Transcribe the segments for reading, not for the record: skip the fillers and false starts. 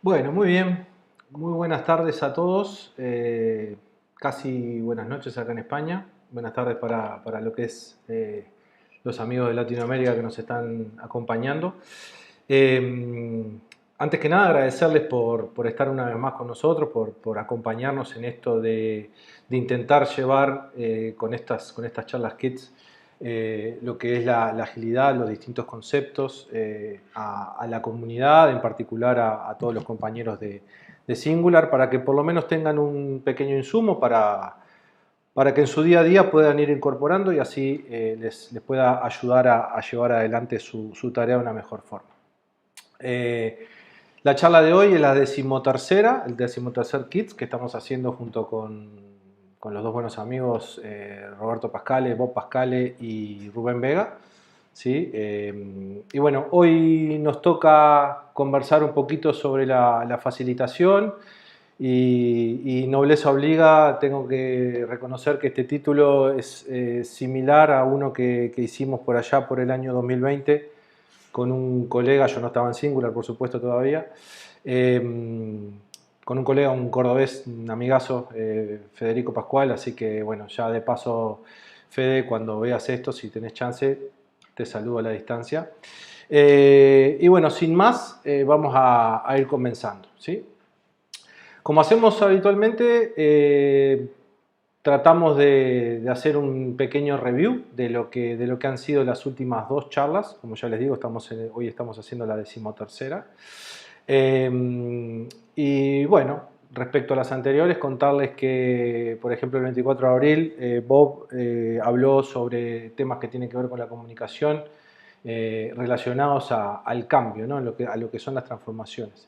Bueno, muy bien. Muy buenas tardes a todos. Casi buenas noches acá en España. Buenas tardes para lo que es los amigos de Latinoamérica que nos están acompañando. Antes que nada, agradecerles por estar una vez más con nosotros, por acompañarnos en esto de intentar llevar con estas charlas Kids lo que es la agilidad, los distintos conceptos a la comunidad, en particular a todos los compañeros de Singular, para que por lo menos tengan un pequeño insumo para que en su día a día puedan ir incorporando y así les pueda ayudar a llevar adelante su tarea de una mejor forma. La charla de hoy es la decimotercera, el decimotercer Kids que estamos haciendo junto con los dos buenos amigos Roberto Pascale, Bob Pascale y Rubén Vega. ¿Sí? Y bueno, hoy nos toca conversar un poquito sobre la facilitación y nobleza obliga, tengo que reconocer que este título es similar a uno que hicimos por allá por el año 2020 con un colega, yo no estaba en Singular por supuesto todavía, con un colega, un cordobés, un amigazo, Federico Pascual, así que bueno, ya de paso, Fede, cuando veas esto, si tenés chance, te saludo a la distancia. Y bueno, sin más, vamos a ir comenzando, ¿sí? Como hacemos habitualmente, tratamos de hacer un pequeño review de lo que han sido las últimas dos charlas. Como ya les digo, hoy estamos haciendo la decimotercera. Y bueno, respecto a las anteriores, contarles que, por ejemplo, el 24 de abril, Bob habló sobre temas que tienen que ver con la comunicación relacionados al cambio, ¿no? a lo que son las transformaciones.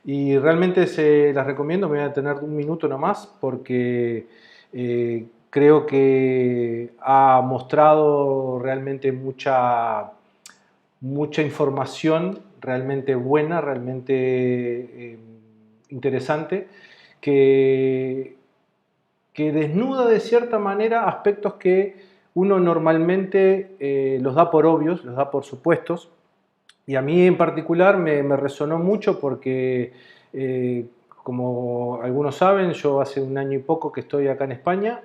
Y realmente se las recomiendo, me voy a tener un minuto nomás porque creo que ha mostrado realmente mucha información realmente buena, realmente interesante, que, que desnuda de cierta manera aspectos que uno normalmente los da por obvios, los da por supuestos, y a mí en particular me resonó mucho porque, como algunos saben, yo hace un año y poco que estoy acá en España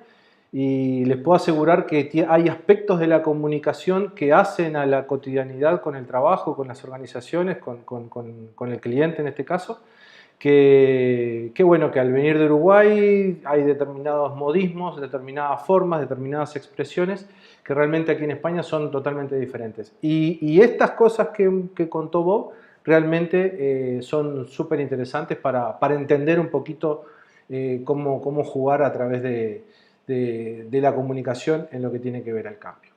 y les puedo asegurar que hay aspectos de la comunicación que hacen a la cotidianidad con el trabajo, con las organizaciones, con el cliente en este caso, que bueno, que al venir de Uruguay hay determinados modismos, determinadas formas, determinadas expresiones que realmente aquí en España son totalmente diferentes. Y estas cosas que contó Bob realmente son súper interesantes para entender un poquito cómo jugar a través de la comunicación en lo que tiene que ver al cambio.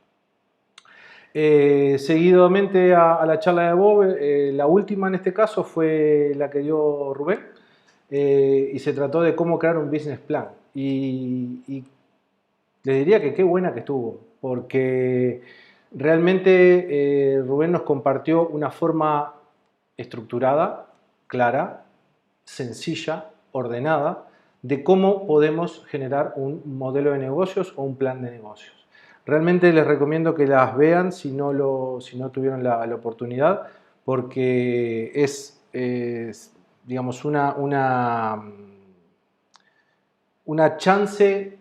Seguidamente a la charla de Bob, la última en este caso fue la que dio Rubén, y se trató de cómo crear un business plan. Y les diría que qué buena que estuvo, porque realmente Rubén nos compartió una forma estructurada, clara, sencilla, ordenada, de cómo podemos generar un modelo de negocios o un plan de negocios. Realmente les recomiendo que las vean si no tuvieron la oportunidad, porque es digamos, una chance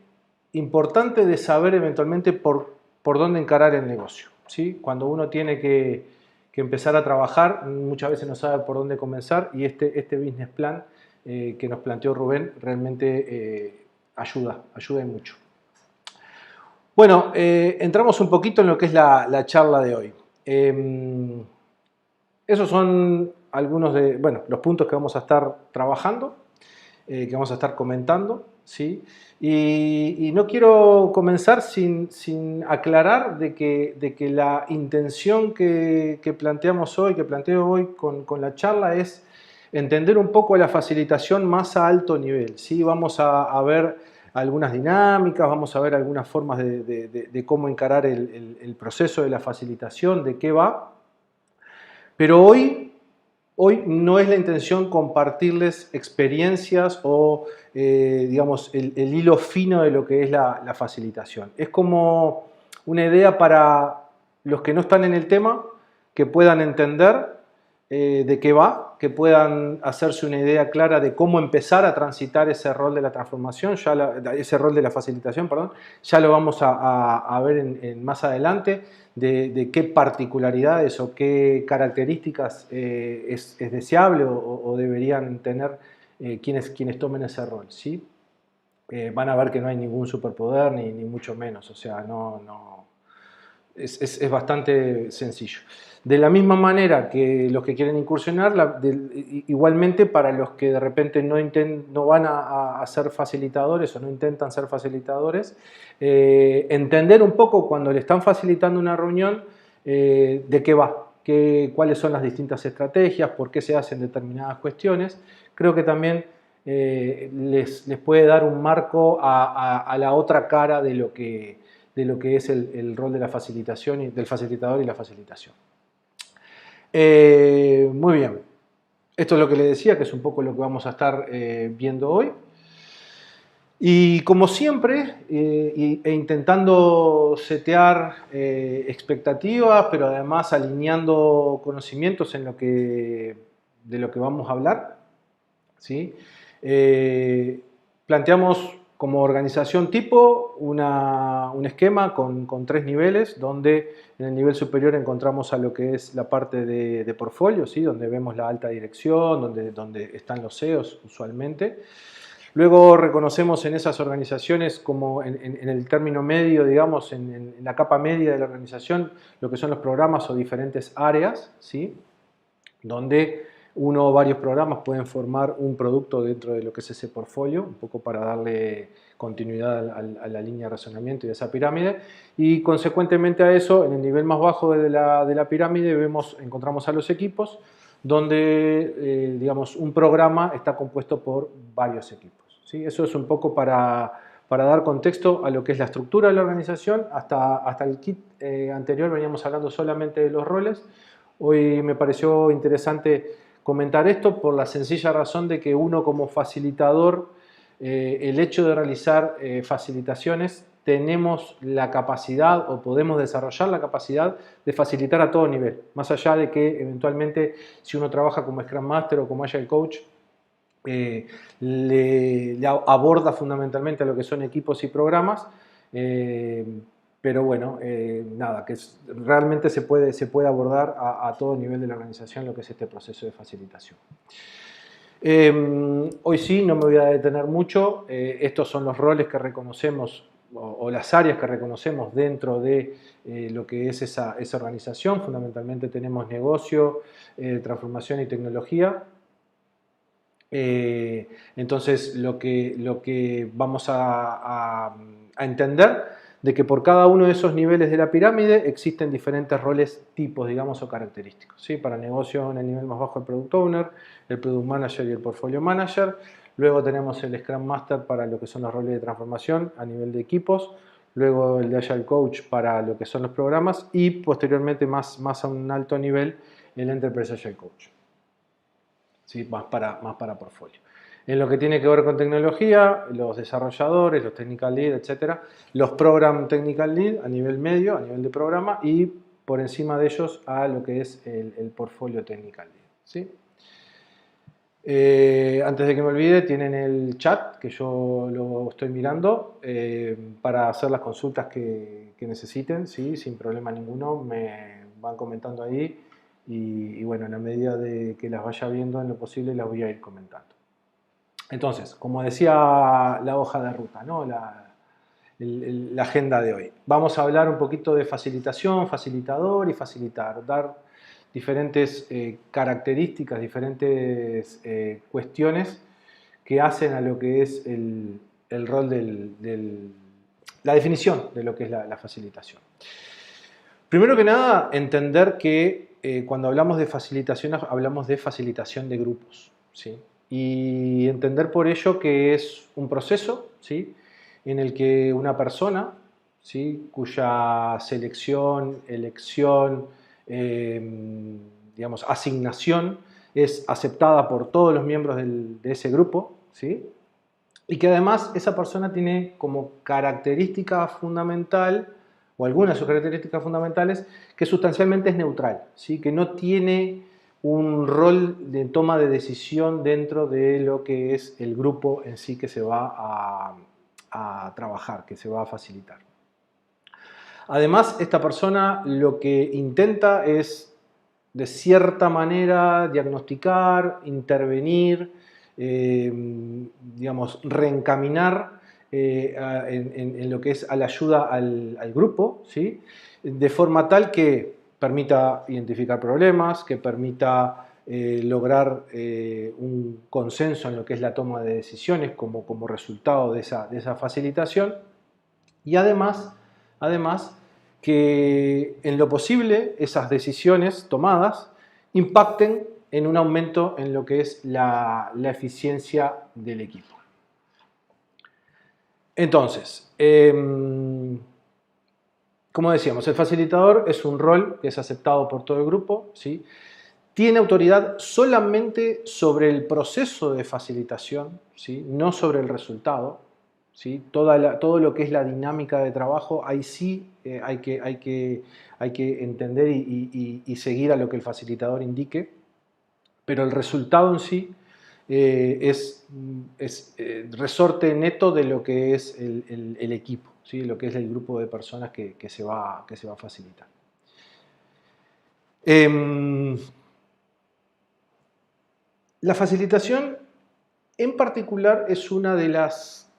importante de saber eventualmente por dónde encarar el negocio, ¿sí? Cuando uno tiene que empezar a trabajar, muchas veces no sabe por dónde comenzar y este business plan que nos planteó Rubén realmente ayuda y mucho. Bueno, entramos un poquito en lo que es la charla de hoy. Esos son algunos de los puntos que vamos a estar trabajando, que vamos a estar comentando, ¿sí? Y no quiero comenzar sin aclarar de que la intención que planteamos hoy, que planteo hoy con la charla es entender un poco la facilitación más a alto nivel, ¿sí? Vamos a ver algunas dinámicas, vamos a ver algunas formas de cómo encarar el proceso de la facilitación, de qué va, pero hoy no es la intención compartirles experiencias o, digamos, el hilo fino de lo que es la facilitación. Es como una idea para los que no están en el tema, que puedan entender de qué va, que puedan hacerse una idea clara de cómo empezar a transitar ese rol de la transformación, ese rol de la facilitación, perdón, ya lo vamos a ver más adelante, de qué particularidades o qué características es deseable o deberían tener quienes tomen ese rol, ¿sí? Van a ver que no hay ningún superpoder ni mucho menos, o sea, es bastante sencillo. De la misma manera que los que quieren incursionar, igualmente para los que de repente no van a ser facilitadores o no intentan ser facilitadores, entender un poco cuando le están facilitando una reunión de qué va, cuáles son las distintas estrategias, por qué se hacen determinadas cuestiones. Creo que también les puede dar un marco a la otra cara de lo que es el rol de la facilitación, del facilitador y la facilitación. Muy bien, esto es lo que les decía, que es un poco lo que vamos a estar viendo hoy. Y como siempre, intentando setear expectativas, pero además alineando conocimientos de lo que vamos a hablar, ¿sí? Planteamos como organización tipo un esquema con 3 niveles, donde en el nivel superior encontramos a lo que es la parte de portfolio, ¿sí? Donde vemos la alta dirección, donde están los CEOs usualmente. Luego reconocemos en esas organizaciones como en el término medio, digamos, en la capa media de la organización, lo que son los programas o diferentes áreas, ¿sí? Donde uno o varios programas pueden formar un producto dentro de lo que es ese portfolio, un poco para darle continuidad a la línea de razonamiento y de esa pirámide. Y consecuentemente a eso, en el nivel más bajo de la pirámide, encontramos a los equipos, donde digamos, un programa está compuesto por varios equipos, ¿sí? Eso es un poco para dar contexto a lo que es la estructura de la organización. Hasta el kit anterior veníamos hablando solamente de los roles. Hoy me pareció interesante comentar esto por la sencilla razón de que uno como facilitador, el hecho de realizar facilitaciones, tenemos la capacidad o podemos desarrollar la capacidad de facilitar a todo nivel, más allá de que eventualmente si uno trabaja como Scrum Master o como Agile Coach, le aborda fundamentalmente a lo que son equipos y programas, pero bueno, nada, realmente se puede abordar a todo nivel de la organización lo que es este proceso de facilitación. Hoy sí, no me voy a detener mucho. Estos son los roles que reconocemos o las áreas que reconocemos dentro de lo que es esa organización. Fundamentalmente tenemos negocio, transformación y tecnología. Entonces lo que vamos a entender de que por cada uno de esos niveles de la pirámide existen diferentes roles tipos, digamos, o característicos, ¿sí? Para negocio en el nivel más bajo el Product Owner, el Product Manager y el Portfolio Manager. Luego tenemos el Scrum Master para lo que son los roles de transformación a nivel de equipos. Luego el de Agile Coach para lo que son los programas y posteriormente más a un alto nivel el Enterprise Agile Coach, ¿sí? Más para portfolio. En lo que tiene que ver con tecnología, los desarrolladores, los technical lead, etcétera, los program technical lead a nivel medio, a nivel de programa, y por encima de ellos a lo que es el portfolio technical lead, ¿sí? Antes de que me olvide, tienen el chat, que yo lo estoy mirando, para hacer las consultas que necesiten, ¿sí? Sin problema ninguno, me van comentando ahí y bueno, en la medida de que las vaya viendo en lo posible las voy a ir comentando. Entonces, como decía la hoja de ruta, ¿no? la agenda de hoy, vamos a hablar un poquito de facilitación, facilitador y facilitar, dar diferentes características, diferentes cuestiones que hacen a lo que es el rol la definición de lo que es la facilitación. Primero que nada, entender que cuando hablamos de facilitación, hablamos de facilitación de grupos, ¿sí? Y entender por ello que es un proceso, ¿sí? En el que una persona, ¿sí? Cuya selección, elección, digamos, asignación es aceptada por todos los miembros de ese grupo, ¿sí? Y que además esa persona tiene como característica fundamental, o algunas de sus características fundamentales, que sustancialmente es neutral, ¿sí? Que no tiene un rol de toma de decisión dentro de lo que es el grupo en sí que se va a trabajar, que se va a facilitar. Además, esta persona lo que intenta es, de cierta manera, diagnosticar, intervenir, digamos, reencaminar en lo que es a la ayuda al grupo, ¿sí? De forma tal que permita identificar problemas, que permita lograr un consenso en lo que es la toma de decisiones como resultado de esa facilitación y además que en lo posible esas decisiones tomadas impacten en un aumento en lo que es la eficiencia del equipo. Entonces, como decíamos, el facilitador es un rol que es aceptado por todo el grupo, ¿sí? Tiene autoridad solamente sobre el proceso de facilitación, ¿sí? No sobre el resultado, ¿sí? Todo lo que es la dinámica de trabajo, ahí sí hay que entender y seguir a lo que el facilitador indique, pero el resultado en sí es resorte neto de lo que es el equipo, ¿sí? Lo que es el grupo de personas que se va a facilitar. La facilitación en particular es una de las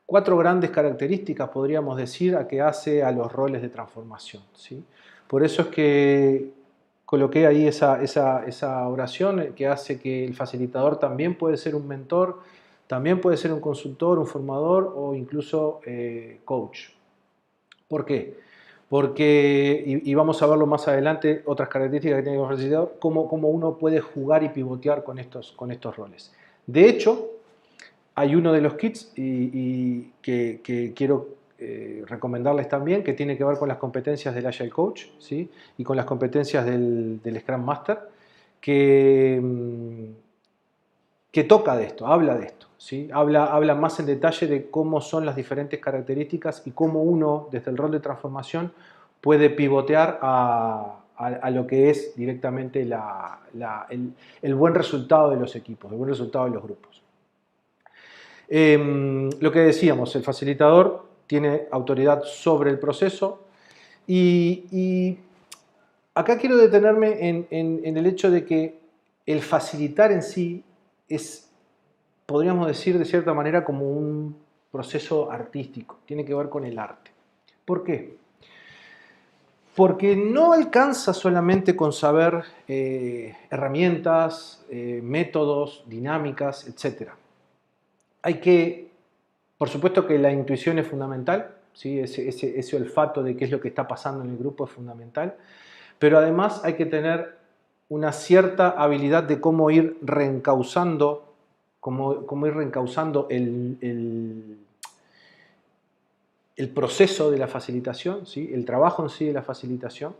4 grandes características, podríamos decir, a que hace a los roles de transformación, ¿sí? Por eso es que coloqué ahí esa oración que hace que el facilitador también puede ser un mentor, también puede ser un consultor, un formador o incluso coach. ¿Por qué? Porque, y vamos a verlo más adelante, otras características que tiene el facilitador, cómo uno puede jugar y pivotear con estos roles. De hecho, hay uno de los kits que quiero recomendarles también, que tiene que ver con las competencias del Agile Coach, ¿sí? Y con las competencias del Scrum Master, que toca de esto, habla de esto, ¿sí? Habla más en detalle de cómo son las diferentes características y cómo uno, desde el rol de transformación, puede pivotear a lo que es directamente el buen resultado de los equipos, el buen resultado de los grupos. Lo que decíamos, el facilitador tiene autoridad sobre el proceso y acá quiero detenerme en el hecho de que el facilitar en sí es, podríamos decir de cierta manera, como un proceso artístico, tiene que ver con el arte. ¿Por qué? Porque no alcanza solamente con saber herramientas, métodos, dinámicas, etc. Hay que, por supuesto que la intuición es fundamental, ¿sí? Ese olfato de qué es lo que está pasando en el grupo es fundamental, pero además hay que tener una cierta habilidad de cómo ir reencauzando, el proceso de la facilitación, ¿sí? El trabajo en sí de la facilitación.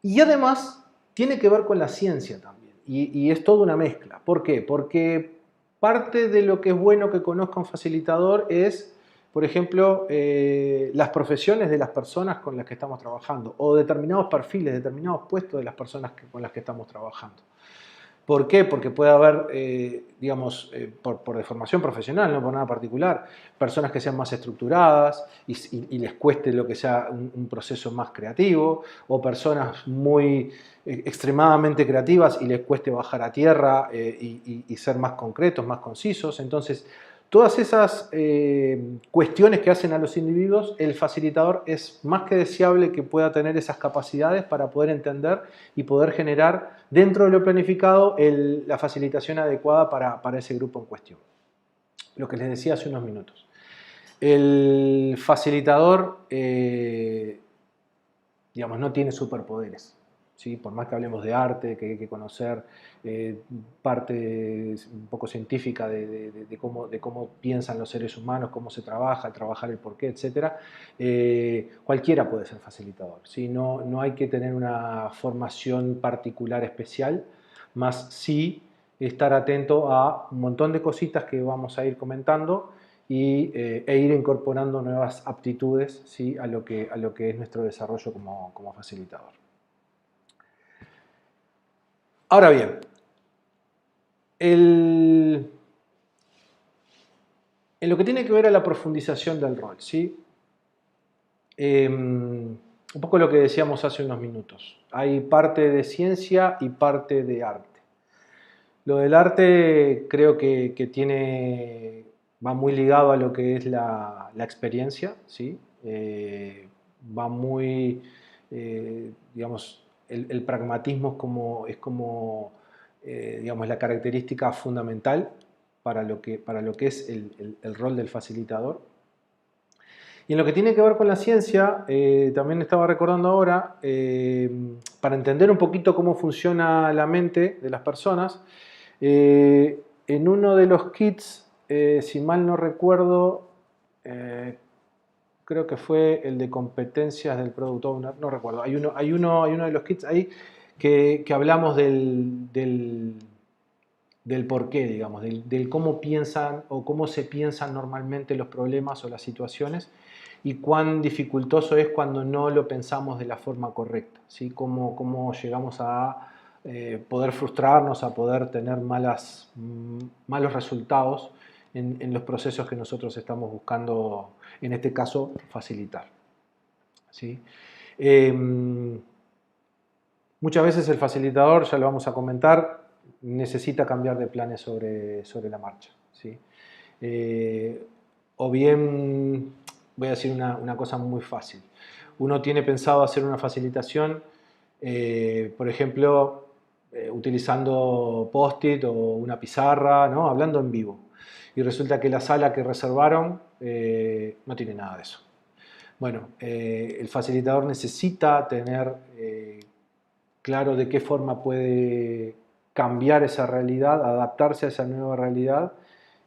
Y además tiene que ver con la ciencia también, y es toda una mezcla. ¿Por qué? Porque parte de lo que es bueno que conozca un facilitador es, por ejemplo, las profesiones de las personas con las que estamos trabajando o determinados perfiles, determinados puestos de las personas con las que estamos trabajando. ¿Por qué? Porque puede haber, digamos, por deformación profesional, no por nada particular, personas que sean más estructuradas y les cueste lo que sea un proceso más creativo, o personas muy extremadamente creativas y les cueste bajar a tierra y ser más concretos, más concisos. Entonces, todas esas cuestiones que hacen a los individuos, el facilitador es más que deseable que pueda tener esas capacidades para poder entender y poder generar dentro de lo planificado la facilitación adecuada para ese grupo en cuestión. Lo que les decía hace unos minutos. El facilitador, digamos, no tiene superpoderes. ¿Sí? Por más que hablemos de arte, que hay que conocer parte un poco científica de cómo piensan los seres humanos, cómo se trabaja, trabajar el porqué, etc. Cualquiera puede ser facilitador, ¿sí? No hay que tener una formación particular especial, más sí estar atento a un montón de cositas que vamos a ir comentando e ir incorporando nuevas aptitudes, ¿sí? a lo que es nuestro desarrollo como facilitador. Ahora bien, en lo que tiene que ver a la profundización del rol, ¿sí? Un poco lo que decíamos hace unos minutos. Hay parte de ciencia y parte de arte. Lo del arte creo que va muy ligado a lo que es la experiencia, ¿sí? Va muy, digamos, el pragmatismo digamos, la característica fundamental para lo que es el rol del facilitador. Y en lo que tiene que ver con la ciencia, también estaba recordando ahora, para entender un poquito cómo funciona la mente de las personas, en uno de los kits, si mal no recuerdo, creo que fue el de competencias del Product Owner, no recuerdo, hay uno de los kits ahí que hablamos del porqué, digamos, del cómo piensan o cómo se piensan normalmente los problemas o las situaciones y cuán dificultoso es cuando no lo pensamos de la forma correcta, ¿sí? Cómo llegamos a poder frustrarnos, a poder tener malos resultados en los procesos que nosotros estamos buscando, en este caso, facilitar, ¿sí? Muchas veces el facilitador, ya lo vamos a comentar, necesita cambiar de planes sobre la marcha, ¿sí? O bien, voy a decir una cosa muy fácil, uno tiene pensado hacer una facilitación, por ejemplo, utilizando post-it o una pizarra, ¿no? Hablando en vivo, y resulta que la sala que reservaron no tiene nada de eso. Bueno, el facilitador necesita tener claro de qué forma puede cambiar esa realidad, adaptarse a esa nueva realidad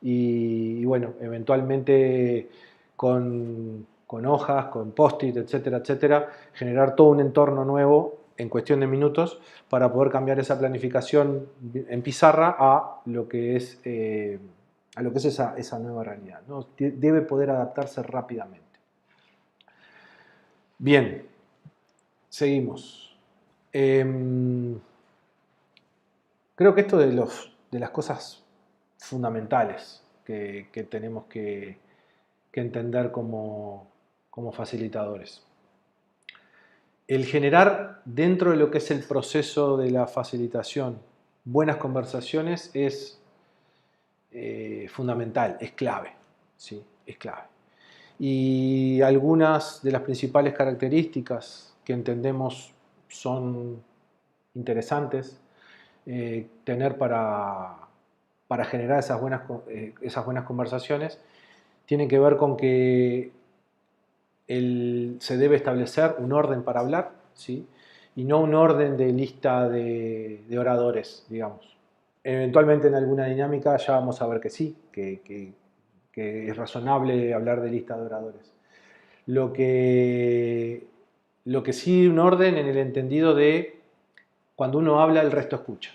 y bueno, eventualmente con hojas, con post-it, etcétera, etcétera, generar todo un entorno nuevo en cuestión de minutos para poder cambiar esa planificación en pizarra a lo que es, esa nueva realidad, ¿no? Debe poder adaptarse rápidamente. Bien, seguimos. Creo que esto de las cosas fundamentales que tenemos que entender como facilitadores. El generar dentro de lo que es el proceso de la facilitación buenas conversaciones es fundamental, es clave, ¿sí? Es clave. Y algunas de las principales características que entendemos son interesantes tener para generar esas buenas conversaciones tienen que ver con que se debe establecer un orden para hablar, ¿sí? Y no un orden de lista de oradores, digamos. Eventualmente en alguna dinámica ya vamos a ver que sí, que es razonable hablar de lista de oradores. Lo que sí un orden en el entendido de cuando uno habla el resto escucha.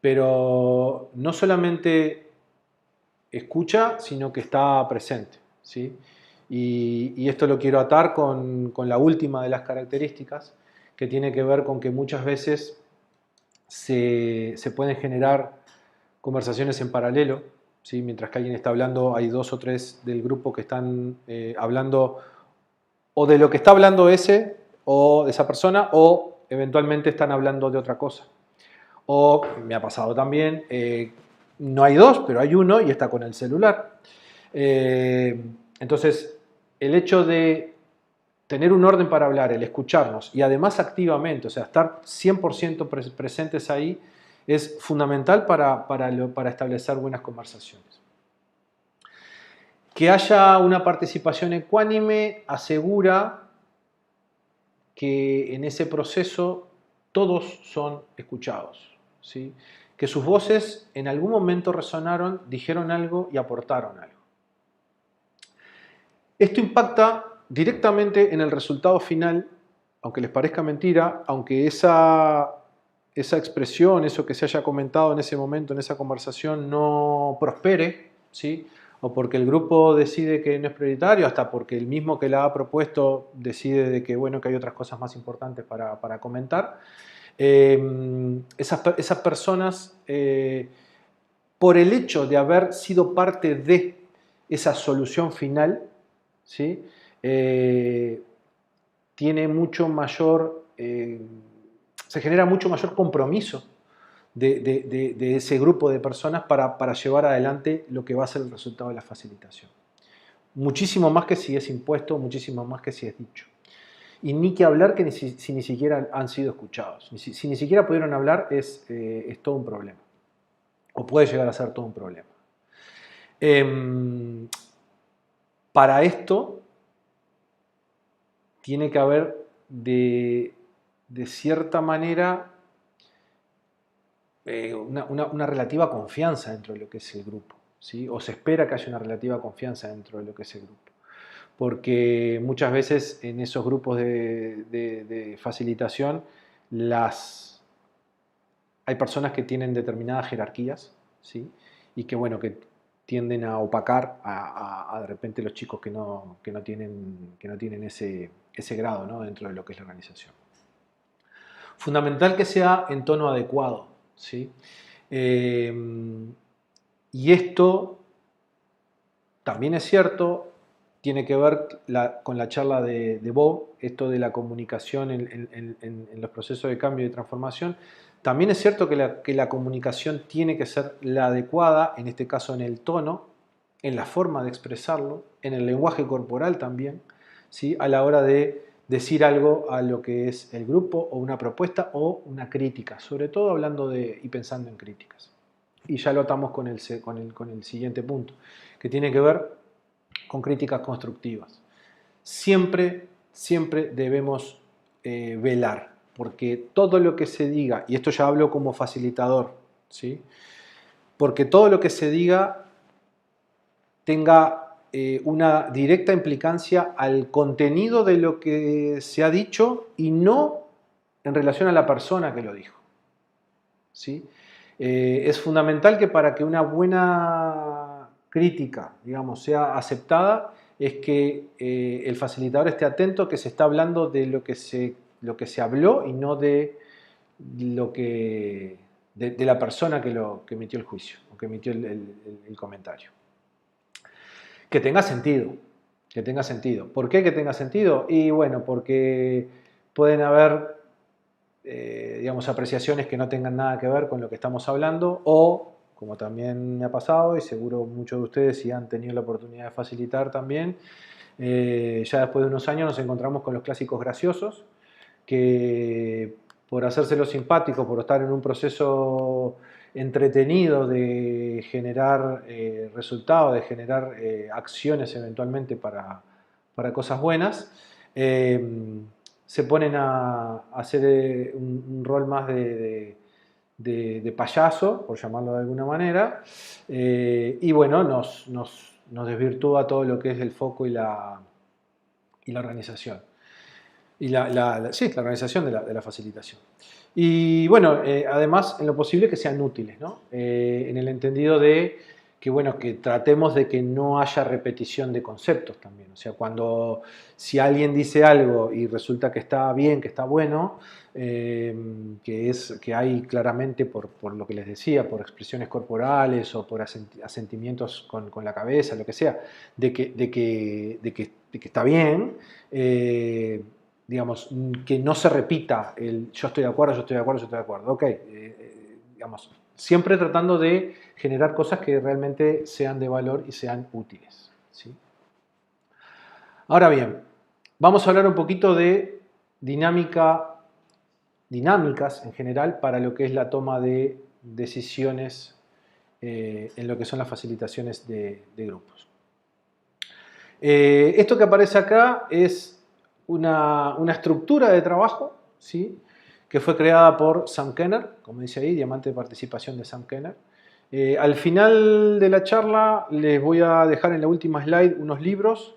Pero no solamente escucha, sino que está presente, ¿sí? Y esto lo quiero atar con la última de las características, que tiene que ver con que muchas veces se pueden generar conversaciones en paralelo, ¿sí? Mientras que alguien está hablando, hay dos o tres del grupo que están hablando o de lo que está hablando ese o de esa persona o eventualmente están hablando de otra cosa. O me ha pasado también, no hay dos, pero hay uno y está con el celular. Entonces, el hecho de tener un orden para hablar, el escucharnos y además activamente, o sea, estar 100% presentes ahí, es fundamental para establecer buenas conversaciones. Que haya una participación ecuánime asegura que en ese proceso todos son escuchados, ¿sí? Que sus voces en algún momento resonaron, dijeron algo y aportaron algo. Esto impacta directamente en el resultado final, aunque les parezca mentira, aunque esa expresión, eso que se haya comentado en ese momento, en esa conversación, no prospere, ¿sí? O porque el grupo decide que no es prioritario, hasta porque el mismo que la ha propuesto decide de que, bueno, que hay otras cosas más importantes para comentar. Esas personas, por el hecho de haber sido parte de esa solución final, ¿sí? Tiene mucho mayor, se genera mucho mayor compromiso de ese grupo de personas para llevar adelante lo que va a ser el resultado de la facilitación. Muchísimo más que si es impuesto, muchísimo más que si es dicho. Y ni que hablar que si ni siquiera han sido escuchados. Si ni siquiera pudieron hablar es todo un problema. O puede llegar a ser todo un problema. Para esto tiene que haber de cierta manera una relativa confianza dentro de lo que es el grupo, ¿sí? O se espera que haya una relativa confianza dentro de lo que es el grupo. Porque muchas veces en esos grupos de facilitación hay personas que tienen determinadas jerarquías, ¿sí? Y que, bueno, que tienden a opacar a de repente los chicos que no tienen ese grado, ¿no? Dentro de lo que es la organización. Fundamental que sea en tono adecuado, ¿sí? Y esto también es cierto, tiene que ver con la charla de Bob, esto de la comunicación en los procesos de cambio y de transformación. También es cierto que la comunicación tiene que ser la adecuada, en este caso en el tono, en la forma de expresarlo, en el lenguaje corporal también, ¿sí? A la hora de decir algo a lo que es el grupo o una propuesta o una crítica, sobre todo hablando y pensando en críticas. Y ya lo atamos con el siguiente punto, que tiene que ver con críticas constructivas. Siempre debemos velar, porque todo lo que se diga, y esto ya hablo como facilitador, ¿sí? Porque todo lo que se diga tenga una directa implicancia al contenido de lo que se ha dicho y no en relación a la persona que lo dijo, ¿sí? Es fundamental que para que una buena crítica, digamos, sea aceptada, es que el facilitador esté atento que se está hablando de lo que se habló y no de la persona que emitió el juicio o que emitió el comentario. Que tenga sentido, que tenga sentido. ¿Por qué que tenga sentido? Y bueno, porque pueden haber digamos, apreciaciones que no tengan nada que ver con lo que estamos hablando o, como también me ha pasado y seguro muchos de ustedes si han tenido la oportunidad de facilitar también, ya después de unos años nos encontramos con los clásicos graciosos que por hacérselo simpático, por estar en un proceso entretenido de generar resultados, de generar acciones eventualmente para cosas buenas, se ponen a hacer un rol más de payaso, por llamarlo de alguna manera, y bueno, nos desvirtúa todo lo que es el foco y la organización. Y sí, la organización de la facilitación. Y bueno, además, en lo posible que sean útiles, ¿no? En el entendido de que, bueno, que tratemos de que no haya repetición de conceptos también. O sea, si alguien dice algo y resulta que está bien, que está bueno, que hay claramente, por lo que les decía, por expresiones corporales o por asentimientos con la cabeza, lo que sea, de que está bien, digamos, que no se repita el yo estoy de acuerdo, yo estoy de acuerdo, yo estoy de acuerdo. Ok, digamos, siempre tratando de generar cosas que realmente sean de valor y sean útiles, ¿sí? Ahora bien, vamos a hablar un poquito de dinámicas en general para lo que es la toma de decisiones en lo que son las facilitaciones de grupos. Esto que aparece acá es una estructura de trabajo, ¿sí? Que fue creada por Sam Kenner, como dice ahí, diamante de participación de Sam Kenner. Al final de la charla les voy a dejar en la última slide unos libros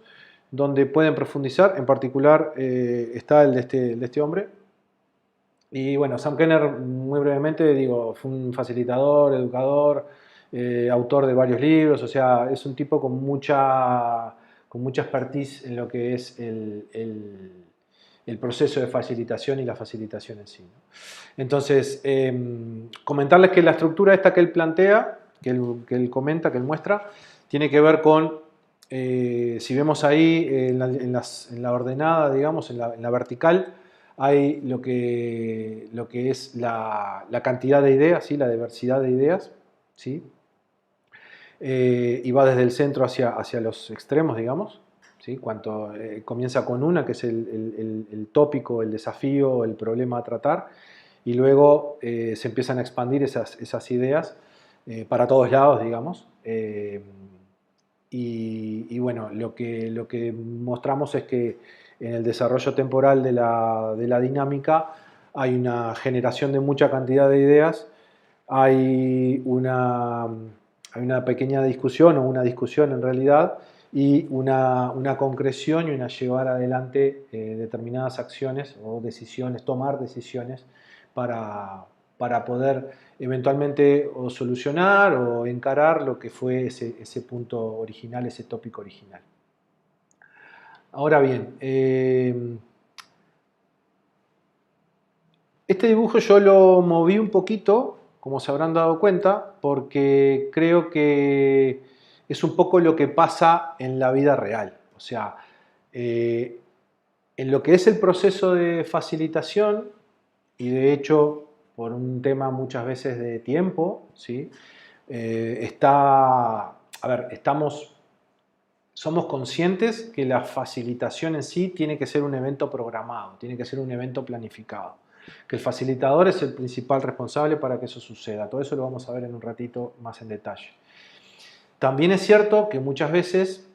donde pueden profundizar, en particular está el de este hombre. Y bueno, Sam Kenner, muy brevemente, digo, fue un facilitador, educador, autor de varios libros, o sea, es un tipo con mucha expertise en lo que es el proceso de facilitación y la facilitación en sí, ¿no? Entonces, comentarles que la estructura esta que él plantea, que él comenta, que él muestra, tiene que ver con, si vemos ahí en la ordenada, digamos, en la vertical, hay lo que es la cantidad de ideas, ¿sí? La diversidad de ideas, ¿sí? Y va desde el centro hacia los extremos, digamos, ¿sí? Cuanto comienza con una, que es el tópico, el desafío, el problema a tratar, y luego se empiezan a expandir esas ideas para todos lados, digamos. Y bueno, lo que mostramos es que en el desarrollo temporal de la dinámica hay una generación de mucha cantidad de ideas, hay una pequeña discusión o una discusión en realidad y una concreción y una llevar adelante determinadas acciones o decisiones, tomar decisiones para poder eventualmente o solucionar o encarar lo que fue ese punto original, ese tópico original. Ahora bien, este dibujo yo lo moví un poquito, como se habrán dado cuenta, porque creo que es un poco lo que pasa en la vida real. O sea, en lo que es el proceso de facilitación, y de hecho por un tema muchas veces de tiempo, ¿sí? Somos conscientes que la facilitación en sí tiene que ser un evento programado, tiene que ser un evento planificado, que el facilitador es el principal responsable para que eso suceda. Todo eso lo vamos a ver en un ratito más en detalle. También es cierto que muchas veces,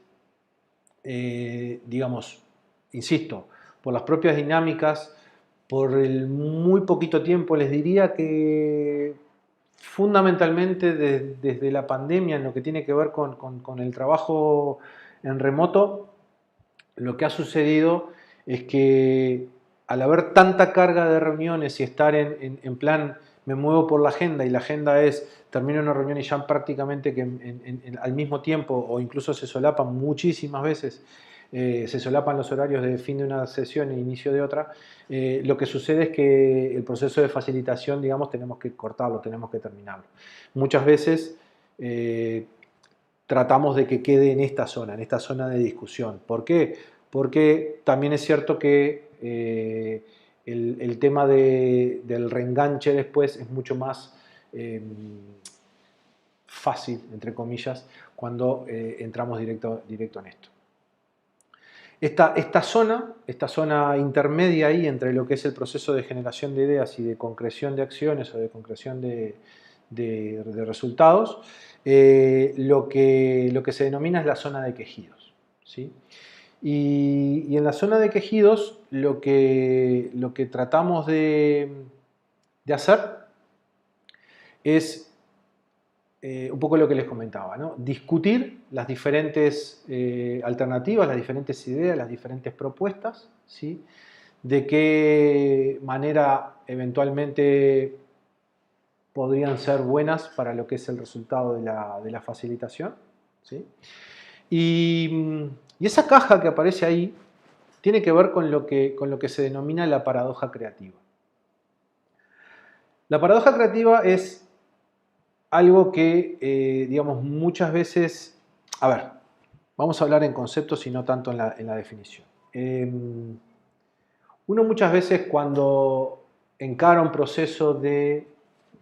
digamos, insisto, por las propias dinámicas, por el muy poquito tiempo, les diría que fundamentalmente desde la pandemia, en lo que tiene que ver con el trabajo en remoto, lo que ha sucedido es que al haber tanta carga de reuniones y estar en plan, me muevo por la agenda y la agenda es, termino una reunión y ya prácticamente que al mismo tiempo o incluso se solapan muchísimas veces, se solapan los horarios de fin de una sesión e inicio de otra, lo que sucede es que el proceso de facilitación, digamos, tenemos que cortarlo, tenemos que terminarlo. Muchas veces tratamos de que quede en esta zona de discusión. ¿Por qué? Porque también es cierto que el tema del reenganche después es mucho más fácil, entre comillas, cuando entramos directo en esto. Esta zona intermedia ahí entre lo que es el proceso de generación de ideas y de concreción de acciones o de concreción de resultados, lo que se denomina es la zona de quejidos, ¿sí? Y en la zona de quejidos lo que tratamos de hacer es un poco lo que les comentaba, ¿no? Discutir las diferentes alternativas, las diferentes ideas, las diferentes propuestas, ¿sí? De qué manera eventualmente podrían ser buenas para lo que es el resultado de la facilitación, ¿sí? Y esa caja que aparece ahí tiene que ver con lo que se denomina la paradoja creativa. La paradoja creativa es algo que, digamos, muchas veces... A ver, vamos a hablar en conceptos y no tanto en la definición. Uno muchas veces cuando encara un proceso de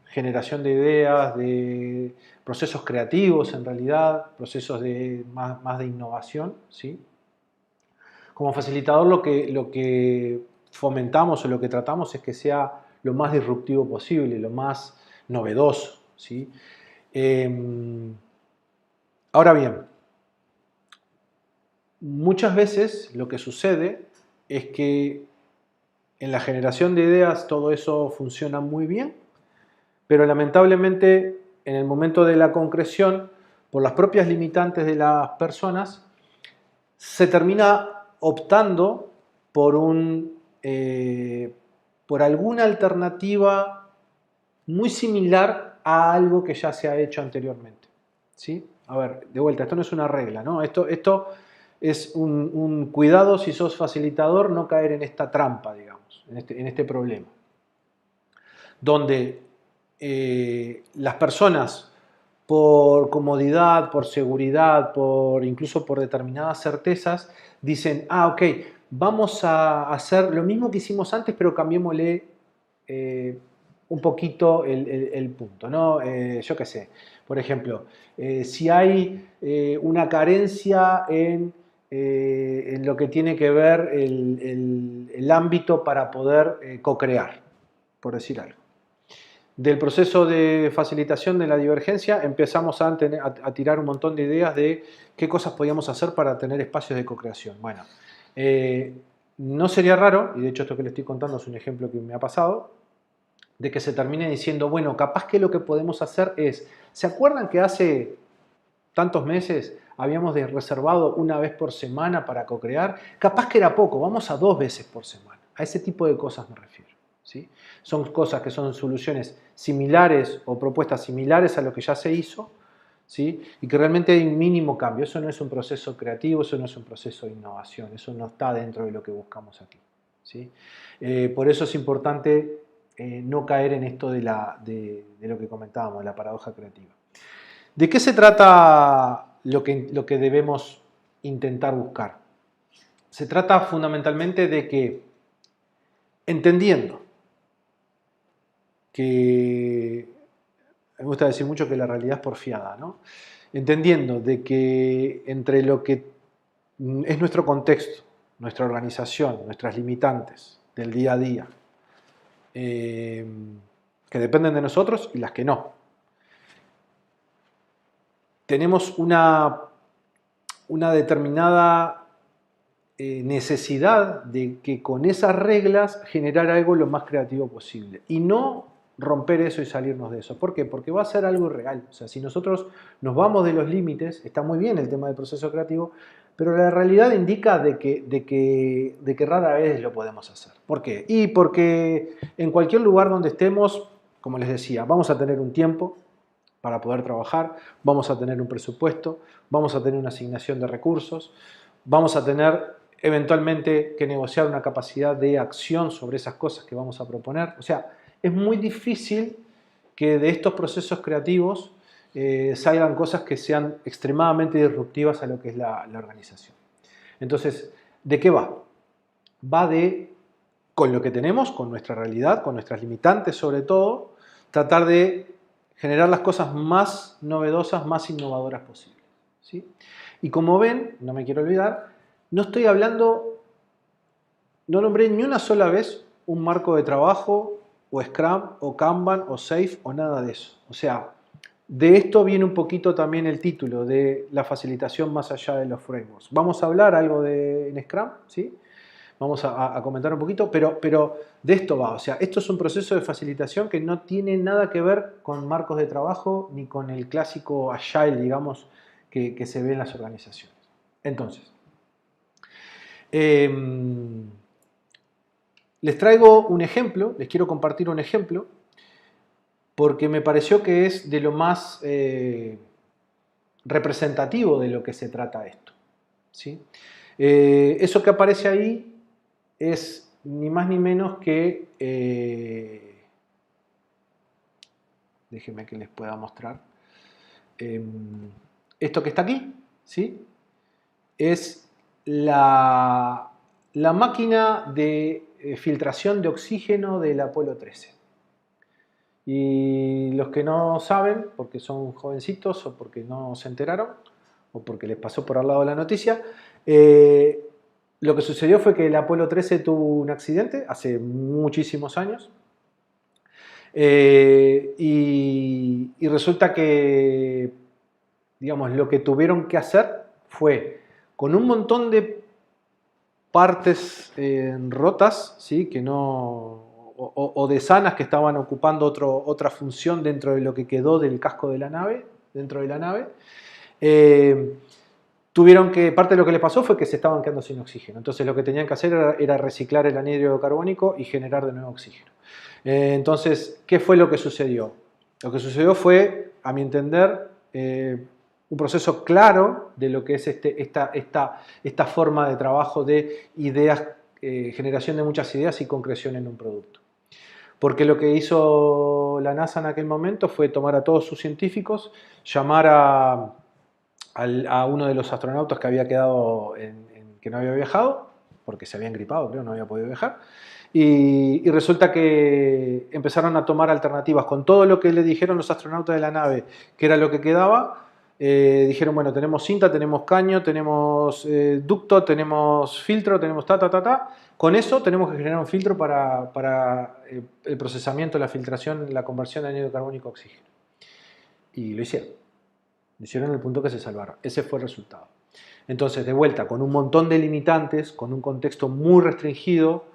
generación de ideas, de procesos creativos en realidad, procesos más de innovación, ¿sí? Como facilitador lo que fomentamos o lo que tratamos es que sea lo más disruptivo posible, lo más novedoso, ¿sí? Ahora bien, muchas veces lo que sucede es que en la generación de ideas todo eso funciona muy bien, pero lamentablemente en el momento de la concreción, por las propias limitantes de las personas, se termina optando por alguna alternativa muy similar a algo que ya se ha hecho anteriormente, ¿sí? A ver, de vuelta, esto no es una regla, ¿no? Esto es un cuidado si sos facilitador no caer en esta trampa, digamos, en este problema, donde las personas por comodidad, por seguridad, incluso por determinadas certezas, dicen, ah, ok, vamos a hacer lo mismo que hicimos antes, pero cambiémosle un poquito el punto, ¿no? Yo qué sé, por ejemplo, si hay una carencia en lo que tiene que ver el ámbito para poder co-crear, por decir algo. Del proceso de facilitación de la divergencia empezamos a tirar un montón de ideas de qué cosas podíamos hacer para tener espacios de co-creación. Bueno, no sería raro, y de hecho esto que les estoy contando es un ejemplo que me ha pasado, de que se termine diciendo, bueno, capaz que lo que podemos hacer es, ¿se acuerdan que hace tantos meses habíamos reservado una vez por semana para co-crear? Capaz que era poco, vamos a 2 veces por semana. A ese tipo de cosas me refiero. ¿Sí? Son cosas que son soluciones similares o propuestas similares a lo que ya se hizo, ¿sí? Y que realmente hay un mínimo cambio. Eso no es un proceso creativo, eso no es un proceso de innovación, eso no está dentro de lo que buscamos aquí, ¿sí? Por eso es importante no caer en esto de lo que comentábamos, de la paradoja creativa. ¿De qué se trata lo que debemos intentar buscar? Se trata fundamentalmente de que, entendiendo que me gusta decir mucho que la realidad es porfiada, ¿no? Entendiendo de que entre lo que es nuestro contexto, nuestra organización, nuestras limitantes del día a día, que dependen de nosotros y las que no, tenemos una determinada necesidad de que con esas reglas generar algo lo más creativo posible y no romper eso y salirnos de eso. ¿Por qué? Porque va a ser algo real. O sea, si nosotros nos vamos de los límites, está muy bien el tema del proceso creativo, pero la realidad indica de que rara vez lo podemos hacer. ¿Por qué? Y porque en cualquier lugar donde estemos, como les decía, vamos a tener un tiempo para poder trabajar, vamos a tener un presupuesto, vamos a tener una asignación de recursos, vamos a tener eventualmente que negociar una capacidad de acción sobre esas cosas que vamos a proponer. O sea, es muy difícil que de estos procesos creativos salgan cosas que sean extremadamente disruptivas a lo que es la organización. Entonces, ¿de qué va? Va de, con lo que tenemos, con nuestra realidad, con nuestras limitantes sobre todo, tratar de generar las cosas más novedosas, más innovadoras posibles, ¿sí? Y como ven, no me quiero olvidar, no estoy hablando, no nombré ni una sola vez un marco de trabajo, o Scrum, o Kanban, o Safe, o nada de eso. O sea, de esto viene un poquito también el título de la facilitación más allá de los frameworks. Vamos a hablar algo en Scrum, ¿sí? Vamos a comentar un poquito, pero de esto va. O sea, esto es un proceso de facilitación que no tiene nada que ver con marcos de trabajo ni con el clásico Agile, digamos, que se ve en las organizaciones. Entonces, les traigo un ejemplo, les quiero compartir un ejemplo, porque me pareció que es de lo más representativo de lo que se trata esto, ¿sí? Eso que aparece ahí es ni más ni menos que, déjenme que les pueda mostrar, esto que está aquí, ¿sí? Es la máquina de filtración de oxígeno del Apolo 13. Y los que no saben, porque son jovencitos o porque no se enteraron, o porque les pasó por al lado de la noticia, lo que sucedió fue que el Apolo 13 tuvo un accidente hace muchísimos años. Y resulta que, digamos, lo que tuvieron que hacer fue, con un montón de partes rotas, ¿sí? Que no, o de sanas que estaban ocupando otra función dentro de lo que quedó del casco de la nave, dentro de la nave, tuvieron que, parte de lo que les pasó fue que se estaban quedando sin oxígeno. Entonces lo que tenían que hacer era reciclar el anhídrido carbónico y generar de nuevo oxígeno. Entonces, ¿qué fue lo que sucedió? Lo que sucedió fue, a mi entender, un proceso claro de lo que es esta forma de trabajo de ideas, generación de muchas ideas y concreción en un producto. Porque lo que hizo la NASA en aquel momento fue tomar a todos sus científicos, llamar a uno de los astronautas que había quedado, que no había viajado, porque se había engripado, creo, no había podido viajar, y resulta que empezaron a tomar alternativas con todo lo que le dijeron los astronautas de la nave, que era lo que quedaba. Dijeron, bueno, tenemos cinta, tenemos caño, tenemos ducto, tenemos filtro, tenemos ta. Con eso tenemos que generar un filtro para el procesamiento, la filtración, la conversión de anhídrido carbónico a oxígeno. Y lo hicieron. Lo hicieron en el punto que se salvaron. Ese fue el resultado. Entonces, de vuelta, con un montón de limitantes, con un contexto muy restringido,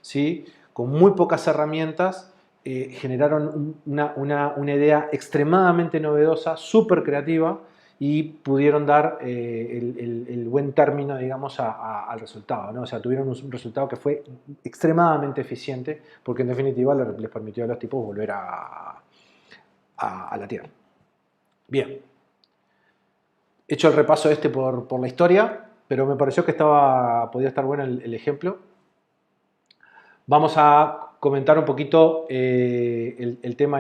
¿sí? Con muy pocas herramientas, generaron una idea extremadamente novedosa, súper creativa, y pudieron dar el buen término, digamos, al resultado, ¿no? O sea, tuvieron un resultado que fue extremadamente eficiente, porque en definitiva les permitió a los tipos volver a la Tierra. Bien. Hecho el repaso por la historia, pero me pareció que podía estar bueno el ejemplo. Vamos a comentar un poquito el tema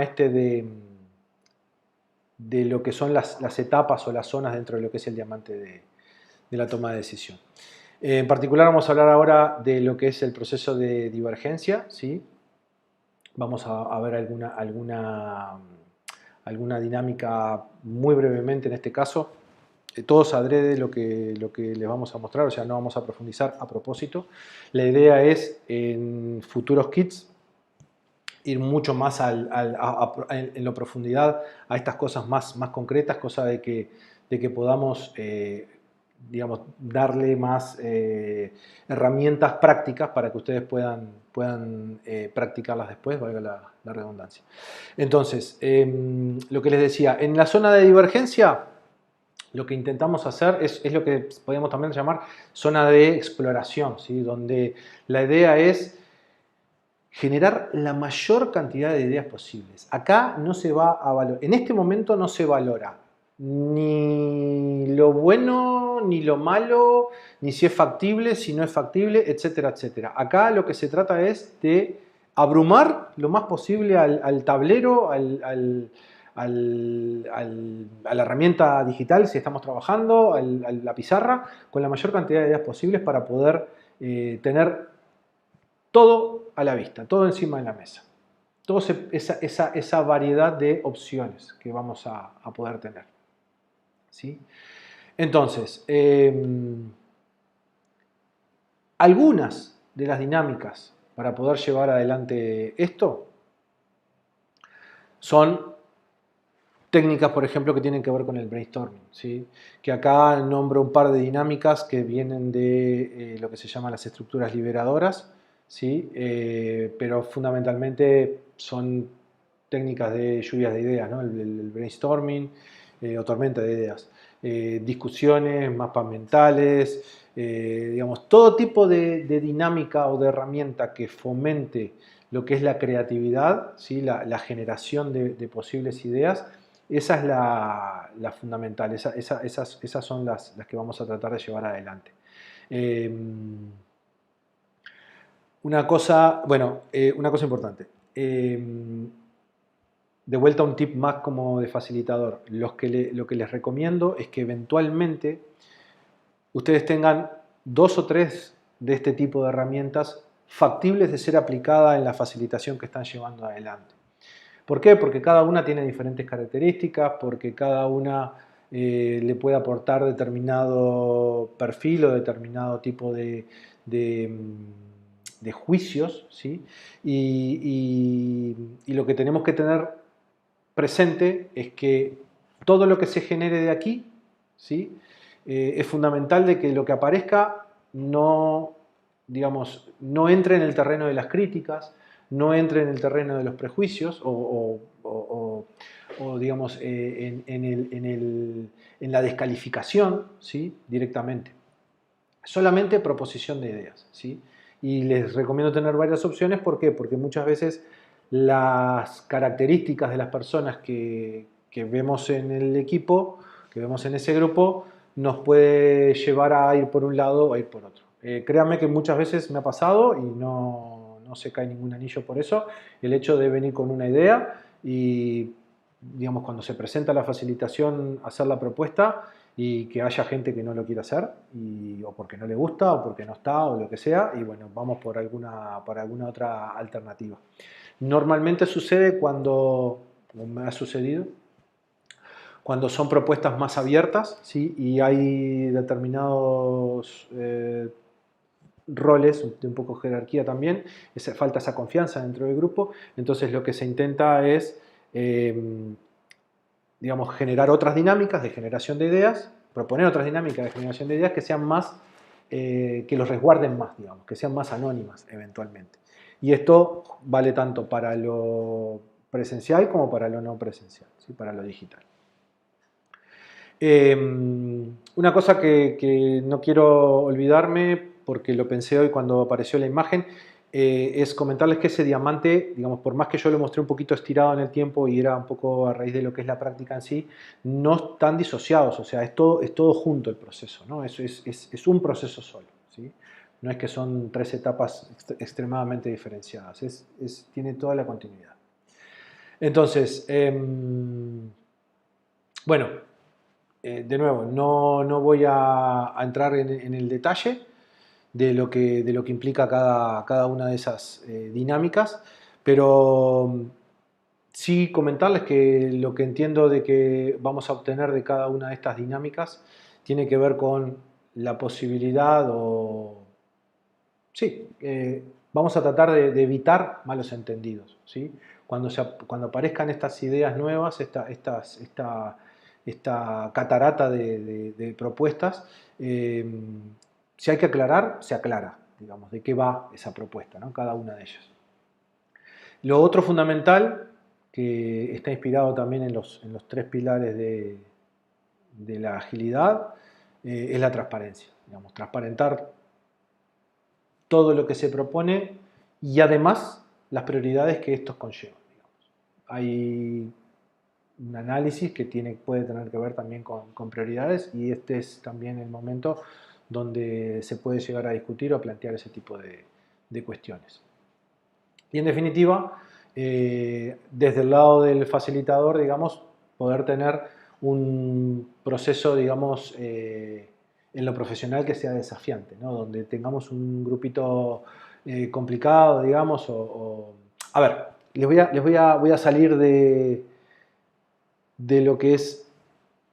de lo que son las etapas o las zonas dentro de lo que es el diamante de la toma de decisión. En particular vamos a hablar ahora de lo que es el proceso de divergencia, ¿sí? Vamos a ver alguna dinámica muy brevemente en este caso. Todos adrede lo que les vamos a mostrar, o sea, no vamos a profundizar a propósito. La idea es, en futuros kits, ir mucho más en la profundidad a estas cosas más concretas, cosa de que podamos, digamos, darle más herramientas prácticas para que ustedes puedan practicarlas después, valga la redundancia. Entonces, lo que les decía, en la zona de divergencia, lo que intentamos hacer es lo que podríamos también llamar zona de exploración, ¿sí? Donde la idea es generar la mayor cantidad de ideas posibles. Acá no se va a valorar, en este momento no se valora ni lo bueno, ni lo malo, ni si es factible, si no es factible, etcétera, etcétera. Acá lo que se trata es de abrumar lo más posible al tablero, a la herramienta digital, si estamos trabajando, a la pizarra, con la mayor cantidad de ideas posibles para poder tener todo a la vista, todo encima de la mesa. Toda esa variedad de opciones que vamos a poder tener. ¿Sí? Entonces, algunas de las dinámicas para poder llevar adelante esto son técnicas, por ejemplo, que tienen que ver con el brainstorming, ¿sí? Que acá nombro un par de dinámicas que vienen de lo que se llaman las estructuras liberadoras, ¿sí? Pero fundamentalmente son técnicas de lluvias de ideas, ¿no? El brainstorming o tormenta de ideas, discusiones, mapas mentales, digamos, todo tipo de dinámica o de herramienta que fomente lo que es la creatividad, ¿sí? La generación de posibles ideas. Esa es la fundamental, esas son las que vamos a tratar de llevar adelante. Una cosa importante, de vuelta un tip más como de facilitador, lo que les recomiendo es que eventualmente ustedes tengan 2 o 3 de este tipo de herramientas factibles de ser aplicada en la facilitación que están llevando adelante. ¿Por qué? Porque cada una tiene diferentes características, porque cada una le puede aportar determinado perfil o determinado tipo de juicios, ¿sí? Y lo que tenemos que tener presente es que todo lo que se genere de aquí, ¿sí? Es fundamental de que lo que aparezca no entre en el terreno de las críticas, no entre en el terreno de los prejuicios o digamos, en la descalificación, ¿sí? Directamente. Solamente proposición de ideas, ¿sí? Y les recomiendo tener varias opciones. ¿Por qué? Porque muchas veces las características de las personas que vemos en el equipo, que vemos en ese grupo nos puede llevar a ir por un lado o a ir por otro. Créanme que muchas veces me ha pasado y no se cae ningún anillo por eso, el hecho de venir con una idea y, digamos, cuando se presenta la facilitación, hacer la propuesta y que haya gente que no lo quiera hacer, o porque no le gusta, o porque no está, o lo que sea, y bueno, vamos por alguna otra alternativa. Normalmente sucede cuando, como me ha sucedido, cuando son propuestas más abiertas, ¿sí? Y hay determinados roles, de un poco jerarquía también, falta esa confianza dentro del grupo, entonces lo que se intenta es, digamos, generar otras dinámicas de generación de ideas, proponer otras dinámicas de generación de ideas que sean más, que los resguarden más, digamos, que sean más anónimas eventualmente. Y esto vale tanto para lo presencial como para lo no presencial, ¿sí? Para lo digital. Una cosa que no quiero olvidarme, porque lo pensé hoy cuando apareció la imagen, es comentarles que ese diamante, digamos, por más que yo lo mostré un poquito estirado en el tiempo y era un poco a raíz de lo que es la práctica en sí, no están disociados, o sea, es todo junto el proceso, ¿no? Es un proceso solo, ¿sí? No es que son 3 etapas extremadamente diferenciadas, tiene toda la continuidad. Entonces, bueno, de nuevo, no voy a entrar en el detalle de lo que implica cada una de esas dinámicas, pero sí comentarles que lo que entiendo de que vamos a obtener de cada una de estas dinámicas tiene que ver con la posibilidad sí, vamos a tratar de evitar malos entendidos, ¿sí? Cuando aparezcan estas ideas nuevas, esta catarata de propuestas, si hay que aclarar, se aclara, digamos, de qué va esa propuesta, ¿no? Cada una de ellas. Lo otro fundamental, que está inspirado también en los 3 pilares de la agilidad, es la transparencia. Digamos, transparentar todo lo que se propone y además las prioridades que estos conllevan. Digamos. Hay un análisis que puede tener que ver también con prioridades y este es también el momento donde se puede llegar a discutir o plantear ese tipo de cuestiones. Y en definitiva, desde el lado del facilitador, digamos, poder tener un proceso, digamos, en lo profesional que sea desafiante, ¿no? Donde tengamos un grupito complicado, digamos, a ver, voy a salir de lo que es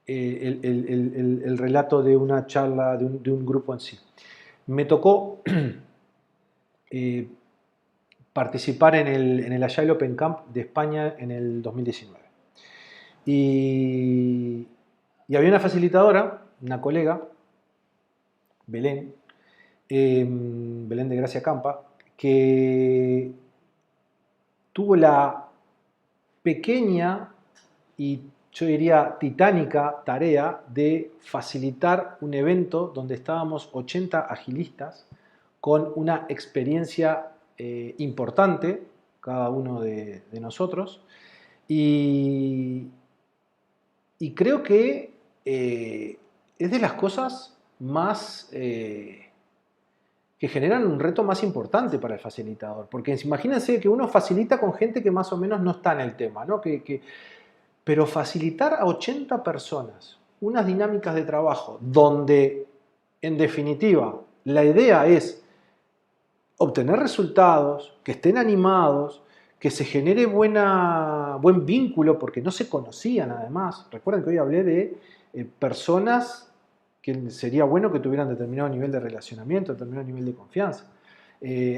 el relato de una charla, de un grupo en sí. Me tocó participar en el Agile Open Camp de España en el 2019. Y había una facilitadora, una colega, Belén, Belén de Gracia Campa, que tuvo la pequeña y yo diría titánica tarea de facilitar un evento donde estábamos 80 agilistas con una experiencia importante, cada uno de nosotros, y creo que es de las cosas más que generan un reto más importante para el facilitador, porque imagínense que uno facilita con gente que más o menos no está en el tema, ¿no? Pero facilitar a 80 personas unas dinámicas de trabajo donde, en definitiva, la idea es obtener resultados, que estén animados, que se genere buen vínculo, porque no se conocían además. Recuerden que hoy hablé de personas que sería bueno que tuvieran determinado nivel de relacionamiento, determinado nivel de confianza.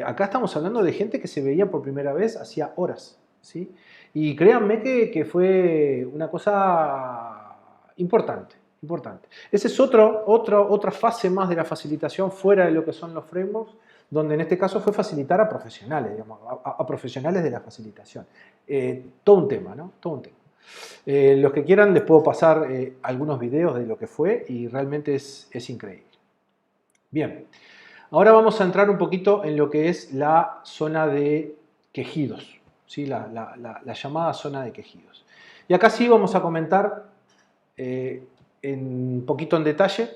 Acá estamos hablando de gente que se veía por primera vez hacía horas, ¿sí? Y créanme que fue una cosa importante. Esa es otra fase más de la facilitación fuera de lo que son los frameworks, donde en este caso fue facilitar a profesionales, digamos, a profesionales de la facilitación. Todo un tema, ¿no? Todo un tema. Los que quieran les puedo pasar algunos videos de lo que fue y realmente es increíble. Bien, ahora vamos a entrar un poquito en lo que es la zona de quejidos, ¿sí? La llamada zona de quejidos. Y acá sí vamos a comentar un poquito en detalle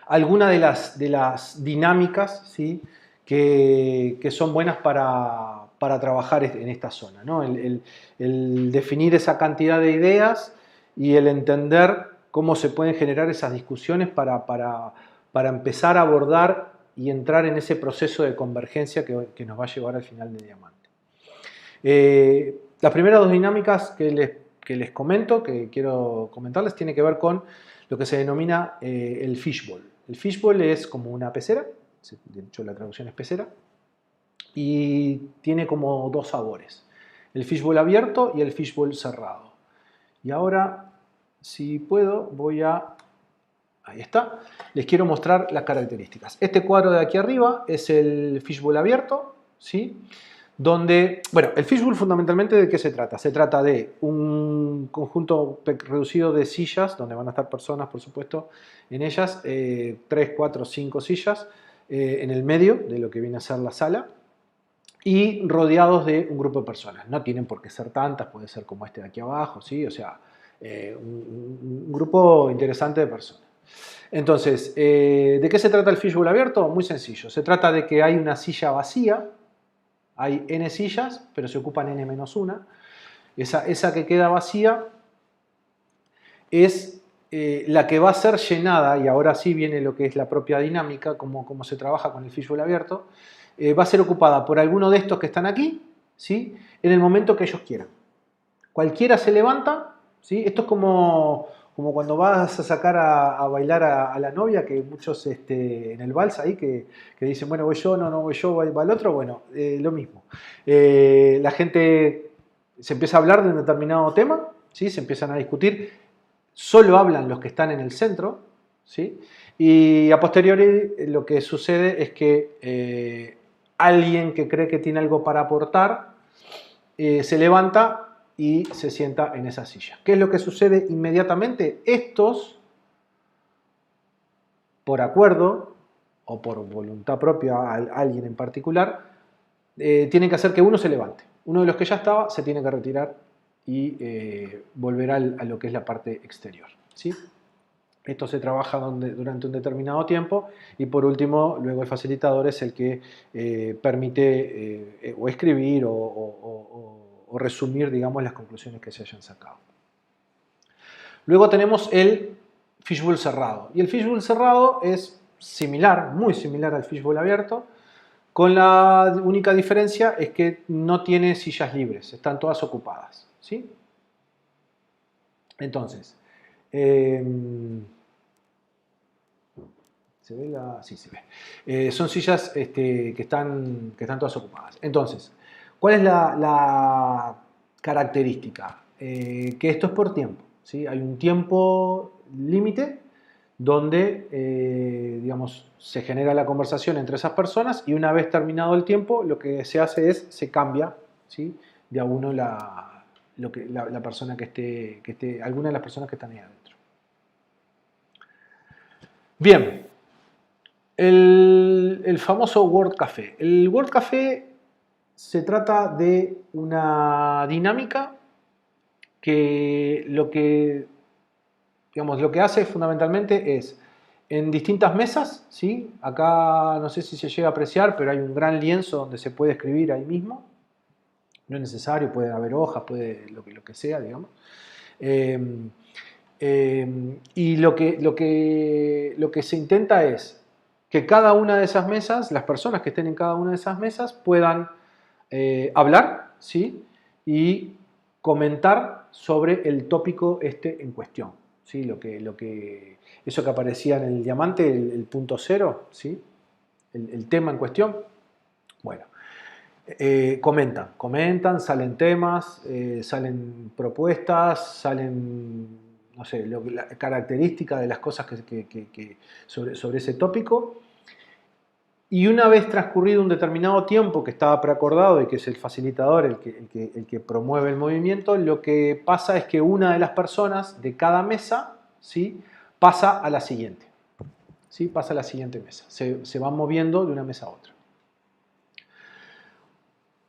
algunas de las dinámicas, ¿sí?, que son buenas para trabajar en esta zona, ¿no? El definir esa cantidad de ideas y el entender cómo se pueden generar esas discusiones para empezar a abordar y entrar en ese proceso de convergencia que nos va a llevar al final del diamante. Las primeras dos dinámicas que les comento, que quiero comentarles, tiene que ver con lo que se denomina el fishbowl. El fishbowl es como una pecera, de hecho la traducción es pecera, y tiene como dos sabores, el fishbowl abierto y el fishbowl cerrado. Y ahora, si puedo, ahí está, les quiero mostrar las características. Este cuadro de aquí arriba es el fishbowl abierto, ¿sí?, donde, bueno, el fishbowl fundamentalmente ¿de qué se trata? Se trata de un conjunto reducido de sillas, donde van a estar personas, por supuesto, en ellas, 3, 4, 5 sillas, en el medio de lo que viene a ser la sala, y rodeados de un grupo de personas. No tienen por qué ser tantas, puede ser como este de aquí abajo, ¿sí? O sea, un grupo interesante de personas. Entonces, ¿de qué se trata el fishbowl abierto? Muy sencillo. Se trata de que hay una silla vacía, hay n sillas, pero se ocupan n-1. Esa que queda vacía es la que va a ser llenada, y ahora sí viene lo que es la propia dinámica, cómo se trabaja con el fishbowl abierto, va a ser ocupada por alguno de estos que están aquí, ¿sí?, en el momento que ellos quieran. Cualquiera se levanta, ¿sí? Esto es como cuando vas a sacar a bailar a la novia, que muchos en el vals ahí que dicen, bueno, voy yo, no voy yo, va el otro, bueno, lo mismo. La gente se empieza a hablar de un determinado tema, ¿sí?, se empiezan a discutir, solo hablan los que están en el centro, ¿sí?, y a posteriori lo que sucede es que alguien que cree que tiene algo para aportar se levanta y se sienta en esa silla. ¿Qué es lo que sucede inmediatamente? Estos, por acuerdo o por voluntad propia, alguien en particular, tienen que hacer que uno se levante. Uno de los que ya estaba se tiene que retirar y volver a lo que es la parte exterior, ¿sí? Esto se trabaja durante un determinado tiempo y por último, luego el facilitador es el que permite o escribir o resumir, digamos, las conclusiones que se hayan sacado. Luego tenemos el fishbowl cerrado. Y el fishbowl cerrado es similar, muy similar al fishbowl abierto, con la única diferencia es que no tiene sillas libres, están todas ocupadas, ¿sí? Entonces, ¿se ve sí, se ve. Son sillas que están todas ocupadas. Entonces, ¿cuál es la característica? Que esto es por tiempo, ¿sí? Hay un tiempo límite donde, digamos, se genera la conversación entre esas personas y una vez terminado el tiempo, lo que se hace es, se cambia, ¿sí?, de a uno la persona que esté, alguna de las personas que están ahí adentro. Bien. El famoso Word Café. El Word Café se trata de una dinámica que lo que hace fundamentalmente es en distintas mesas, ¿sí? Acá no sé si se llega a apreciar, pero hay un gran lienzo donde se puede escribir ahí mismo. No es necesario, puede haber hojas, puede lo que sea, digamos. Y lo que se intenta es que cada una de esas mesas, las personas que estén en cada una de esas mesas puedan hablar, ¿sí?, y comentar sobre el tópico en cuestión, ¿sí? Eso que aparecía en el diamante, el punto cero, ¿sí?, el tema en cuestión. Bueno, comentan, salen temas, salen propuestas, salen, no sé, la característica de las cosas sobre ese tópico. Y una vez transcurrido un determinado tiempo que estaba preacordado y que es el facilitador el que promueve el movimiento, lo que pasa es que una de las personas de cada mesa, ¿sí?, pasa a la siguiente. ¿Sí? Pasa a la siguiente mesa. Se van moviendo de una mesa a otra.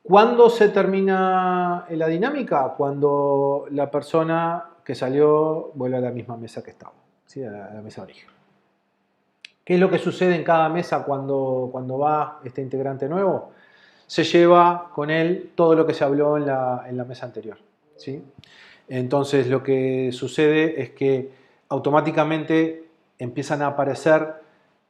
¿Cuándo se termina la dinámica? Cuando la persona que salió, vuelve a la misma mesa que estaba, ¿sí? A la mesa de origen. ¿Qué es lo que sucede en cada mesa cuando va este integrante nuevo? Se lleva con él todo lo que se habló en la mesa anterior, ¿sí? Entonces lo que sucede es que automáticamente empiezan a aparecer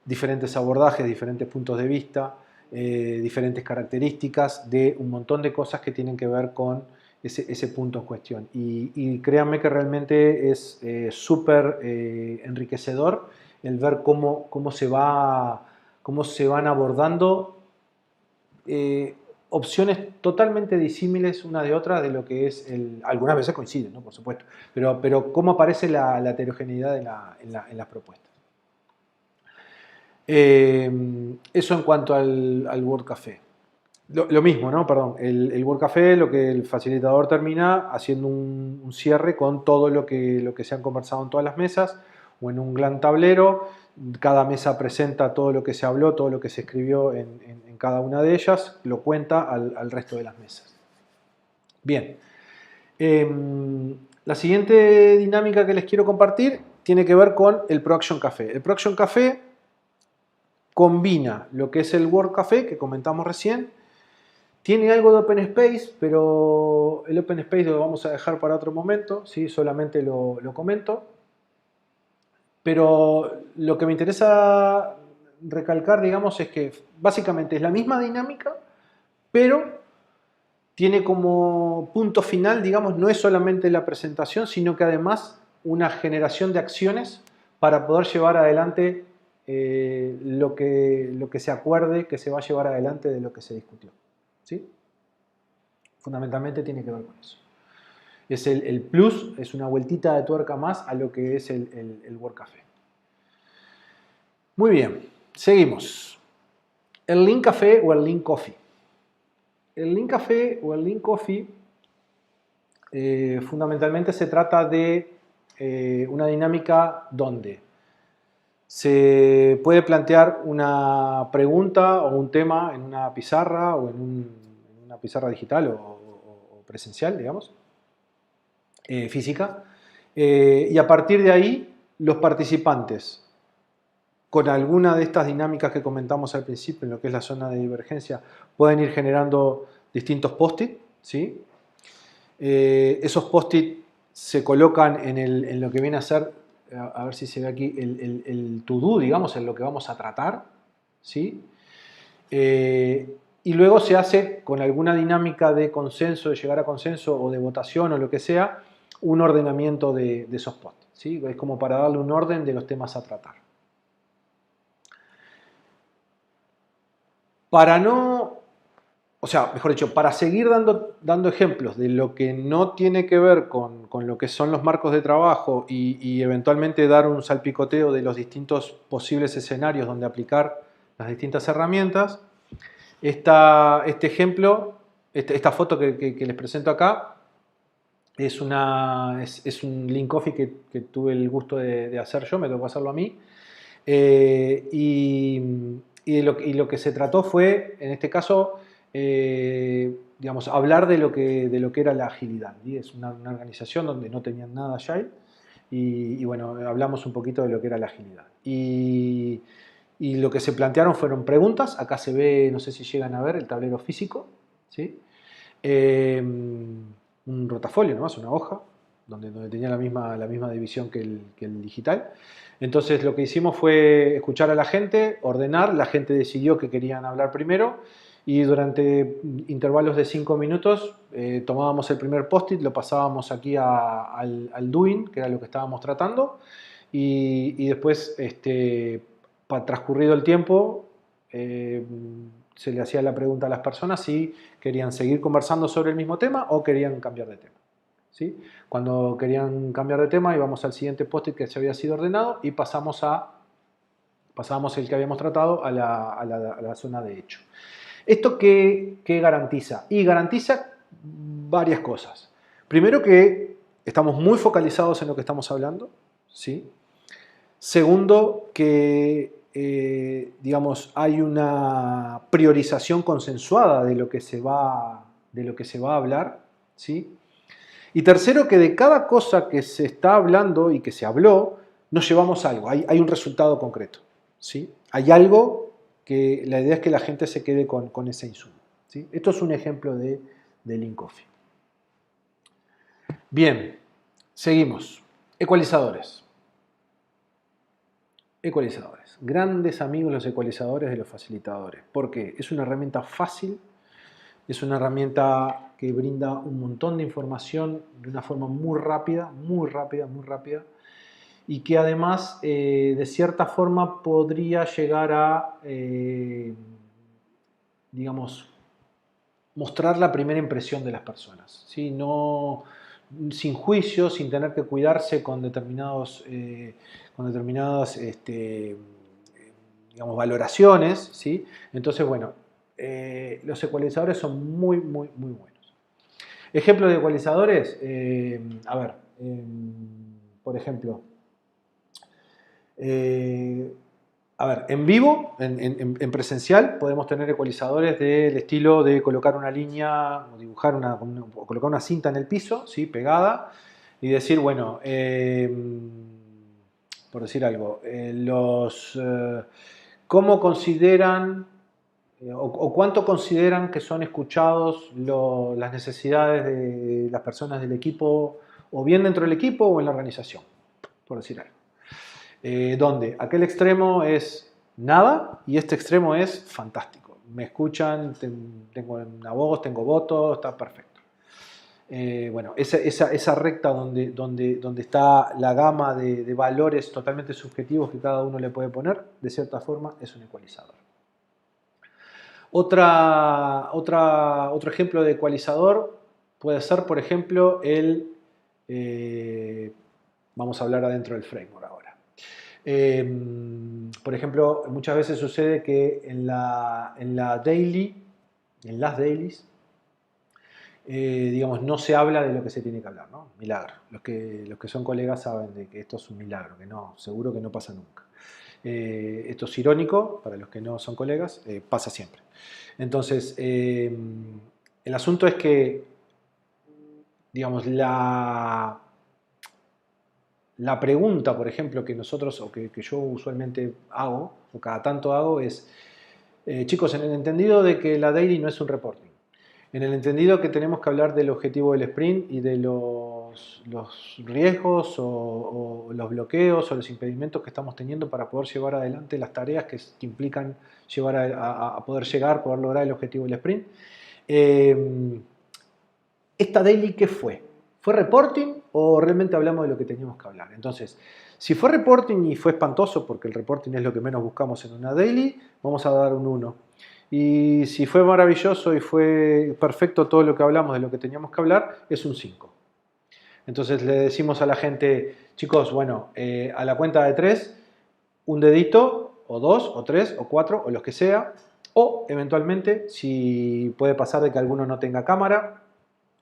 diferentes abordajes, diferentes puntos de vista, diferentes características de un montón de cosas que tienen que ver con ese punto en cuestión. Y créanme que realmente es súper enriquecedor el ver cómo se van abordando opciones totalmente disímiles una de otra de lo que es algunas veces coinciden, ¿no? Por supuesto, pero cómo aparece la heterogeneidad en las propuestas. Eso en cuanto al Word Café. Lo mismo, ¿no? Perdón, el Word Café, lo que el facilitador termina haciendo un cierre con todo lo que se han conversado en todas las mesas o en un gran tablero. Cada mesa presenta todo lo que se habló, todo lo que se escribió en cada una de ellas, lo cuenta al resto de las mesas. Bien, la siguiente dinámica que les quiero compartir tiene que ver con el Production Café. El Production Café combina lo que es el Word Café, que comentamos recién, tiene algo de Open Space, pero el Open Space lo vamos a dejar para otro momento, ¿sí? Solamente lo comento. Pero lo que me interesa recalcar, digamos, es que básicamente es la misma dinámica, pero tiene como punto final, digamos, no es solamente la presentación, sino que además una generación de acciones para poder llevar adelante lo que se acuerde que se va a llevar adelante de lo que se discutió, ¿sí? Fundamentalmente tiene que ver con eso. Es el plus, es una vueltita de tuerca más a lo que es el Word Café. Muy bien, seguimos. El Lean Café o el Lean Coffee. El Lean Café o el Lean Coffee fundamentalmente se trata de una dinámica donde se puede plantear una pregunta o un tema en una pizarra o en una pizarra digital o presencial, digamos, física, y a partir de ahí los participantes, con alguna de estas dinámicas que comentamos al principio en lo que es la zona de divergencia, pueden ir generando distintos post-it, ¿sí? Esos post-it se colocan en lo que viene a ser, a ver si se ve aquí, el to-do, digamos, en lo que vamos a tratar, ¿sí? Y luego se hace con alguna dinámica de consenso, de llegar a consenso o de votación o lo que sea, un ordenamiento de esos post-it, ¿sí? Es como para darle un orden de los temas a tratar. Para no, o sea, mejor dicho, para seguir dando ejemplos de lo que no tiene que ver con lo que son los marcos de trabajo y eventualmente dar un salpicoteo de los distintos posibles escenarios donde aplicar las distintas herramientas, este ejemplo, esta foto que les presento acá, es un Lean Coffee que tuve el gusto de hacer yo, me tocó hacerlo a mí. Y lo que se trató fue, en este caso, digamos, hablar de lo que era la agilidad. ¿Sí? Es una organización donde no tenían nada Agile y bueno, hablamos un poquito de lo que era la agilidad. Y lo que se plantearon fueron preguntas. Acá se ve, no sé si llegan a ver, el tablero físico, ¿sí? Un rotafolio, nomás, una hoja, donde tenía la misma división que el digital. Entonces lo que hicimos fue escuchar a la gente, ordenar, la gente decidió que querían hablar primero y durante intervalos de 5 minutos tomábamos el primer post-it, lo pasábamos aquí al doing, que era lo que estábamos tratando, y después, transcurrido el tiempo, se le hacía la pregunta a las personas si querían seguir conversando sobre el mismo tema o querían cambiar de tema. ¿Sí? Cuando querían cambiar de tema íbamos al siguiente post-it que se había sido ordenado y pasábamos el que habíamos tratado a la zona de hecho. ¿Esto qué garantiza? Y garantiza varias cosas. Primero, que estamos muy focalizados en lo que estamos hablando, ¿sí? Segundo, que digamos, hay una priorización consensuada de lo que se va a hablar, ¿sí? Y tercero, que de cada cosa que se está hablando y que se habló, nos llevamos algo, hay un resultado concreto, ¿sí? Hay algo que la idea es que la gente se quede con ese insumo, ¿sí? Esto es un ejemplo de Lean Coffee. Bien, seguimos. Ecualizadores. Ecualizadores. Grandes amigos los ecualizadores de los facilitadores. ¿Por qué? Es una herramienta fácil, es una herramienta que brinda un montón de información de una forma muy rápida, muy rápida, muy rápida, y que además de cierta forma podría llegar a, digamos, mostrar la primera impresión de las personas, ¿sí? No, sin juicio, sin tener que cuidarse con determinadas digamos, valoraciones, ¿sí? Entonces, bueno, los ecualizadores son muy, muy, muy buenos. Ejemplos de ecualizadores, a ver, por ejemplo, a ver, en vivo, en presencial, podemos tener ecualizadores del estilo de colocar una línea, o dibujar o colocar una cinta en el piso, ¿sí? Pegada, y decir, bueno, por decir algo, ¿cómo consideran o cuánto consideran que son escuchados las necesidades de las personas del equipo, o bien dentro del equipo o en la organización, por decir algo? Donde aquel extremo es nada y este extremo es fantástico. Me escuchan, tengo una voz, tengo votos, está perfecto. Bueno, esa recta donde está la gama de valores totalmente subjetivos que cada uno le puede poner, de cierta forma, es un ecualizador. Otro ejemplo de ecualizador puede ser, por ejemplo, vamos a hablar adentro del framework ahora. Por ejemplo, muchas veces sucede que en las dailies, digamos, no se habla de lo que se tiene que hablar, ¿no? Milagro. Los que son colegas saben de que esto es un milagro, que no, seguro que no pasa nunca. Esto es irónico, para los que no son colegas, pasa siempre. Entonces, el asunto es que, digamos, la pregunta, por ejemplo, que nosotros, o que yo usualmente hago, o cada tanto hago, es, chicos, en el entendido de que la daily no es un reporting, en el entendido que tenemos que hablar del objetivo del sprint y de los riesgos o los bloqueos o los impedimentos que estamos teniendo para poder llevar adelante las tareas que implican llevar a poder lograr el objetivo del sprint. ¿Esta daily qué fue? ¿Fue reporting o realmente hablamos de lo que teníamos que hablar? Entonces, si fue reporting y fue espantoso, porque el reporting es lo que menos buscamos en una daily, vamos a dar un 1. Y si fue maravilloso y fue perfecto todo lo que hablamos de lo que teníamos que hablar, es un 5. Entonces le decimos a la gente, chicos, bueno, a la cuenta de 3, un dedito, o 2, o 3, o 4, o los que sea, o eventualmente, si puede pasar de que alguno no tenga cámara,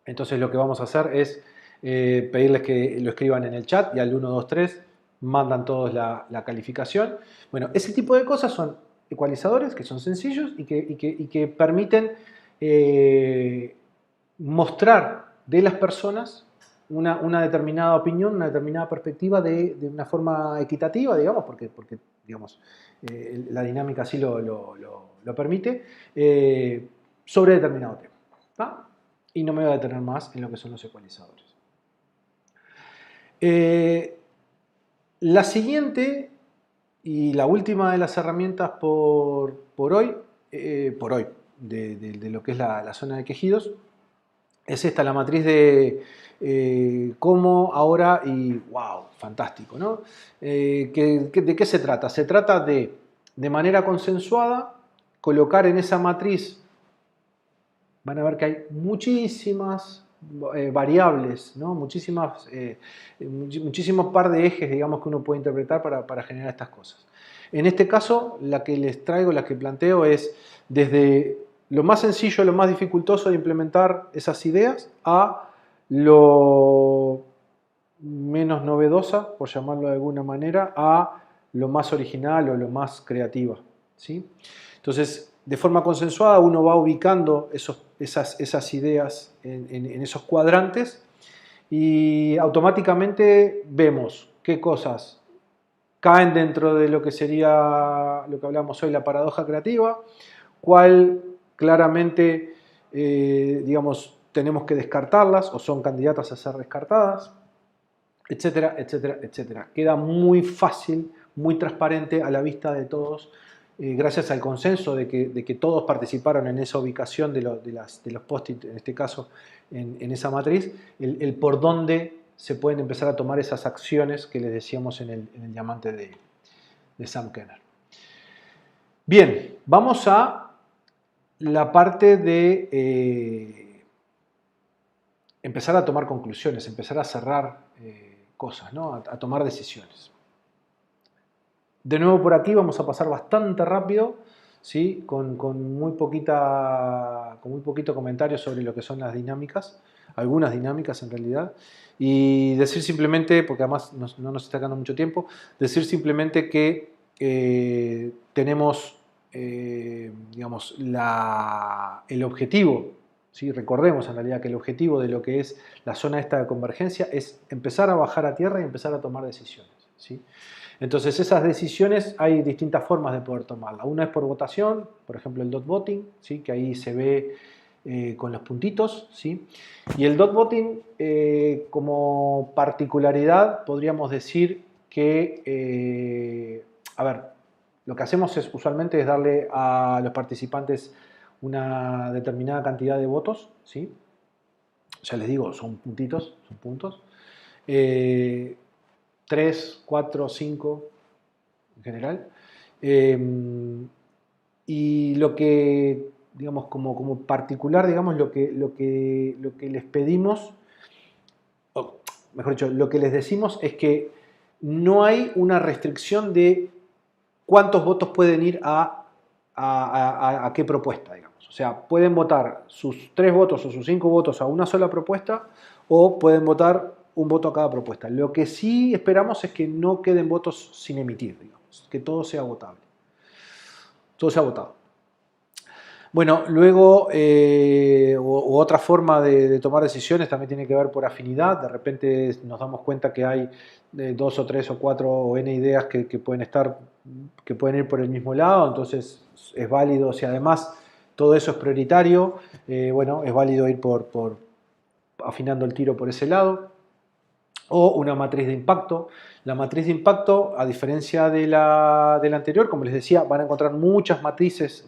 entonces lo que vamos a hacer es pedirles que lo escriban en el chat y al 1, 2, 3 mandan todos la calificación. Bueno, ese tipo de cosas son ecualizadores que son sencillos y que permiten mostrar de las personas una determinada opinión, una determinada perspectiva de una forma equitativa, digamos, porque digamos, la dinámica así lo permite, sobre determinado tema. ¿Tá? Y no me voy a detener más en lo que son los ecualizadores. La siguiente y la última de las herramientas por hoy, de lo que es la zona de quejidos, es esta, la matriz de cómo, ahora y wow, fantástico, ¿no? ¿De qué se trata? Se trata de manera consensuada, colocar en esa matriz, van a ver que hay muchísimas variables, ¿no? Muchísimos par de ejes, digamos, que uno puede interpretar para generar estas cosas. En este caso, la que les traigo, la que planteo es desde lo más sencillo, lo más dificultoso de implementar esas ideas, a lo menos novedosa, por llamarlo de alguna manera, a lo más original o lo más creativa, ¿sí? Entonces, de forma consensuada, uno va ubicando esas ideas en esos cuadrantes y automáticamente vemos qué cosas caen dentro de lo que sería lo que hablamos hoy, la paradoja creativa, cuál claramente, digamos, tenemos que descartarlas o son candidatas a ser descartadas, etcétera, etcétera, etcétera. Queda muy fácil, muy transparente a la vista de todos, gracias al consenso de que todos participaron en esa ubicación de los post-it, en este caso, en esa matriz, el por dónde se pueden empezar a tomar esas acciones que les decíamos en el diamante de Sam Kenner. Bien, vamos a la parte de empezar a tomar conclusiones, empezar a cerrar cosas, ¿no? A tomar decisiones. De nuevo por aquí vamos a pasar bastante rápido, ¿sí? Con muy poquito comentario sobre lo que son las dinámicas, algunas dinámicas en realidad, y decir simplemente, porque además no nos está dando mucho tiempo, decir simplemente que tenemos, digamos, el objetivo, ¿sí? Recordemos en realidad que el objetivo de lo que es la zona esta de convergencia es empezar a bajar a tierra y empezar a tomar decisiones, ¿sí? Entonces esas decisiones hay distintas formas de poder tomarlas. Una es por votación, por ejemplo el dot voting, ¿sí? Que ahí se ve con los puntitos, ¿sí? Y el dot voting como particularidad podríamos decir que, a ver, lo que hacemos usualmente es darle a los participantes una determinada cantidad de votos, ¿sí? Ya les digo, son puntitos, son puntos. 3, 4, 5 en general. Y lo que, digamos, como particular, digamos, lo que les pedimos, o mejor dicho, lo que les decimos es que no hay una restricción de cuántos votos pueden ir a qué propuesta, digamos. O sea, pueden votar sus 3 votos o sus 5 votos a una sola propuesta o pueden votar un voto a cada propuesta. Lo que sí esperamos es que no queden votos sin emitir, digamos, que todo sea votable. Todo sea votado. Bueno, luego, otra forma de tomar decisiones también tiene que ver por afinidad. De repente nos damos cuenta que hay 2 o 3 o 4 o n ideas que pueden ir por el mismo lado, entonces es válido. Si además todo eso es prioritario, bueno, es válido ir por afinando el tiro por ese lado. O una matriz de impacto. La matriz de impacto, a diferencia de la anterior, como les decía, van a encontrar muchas matrices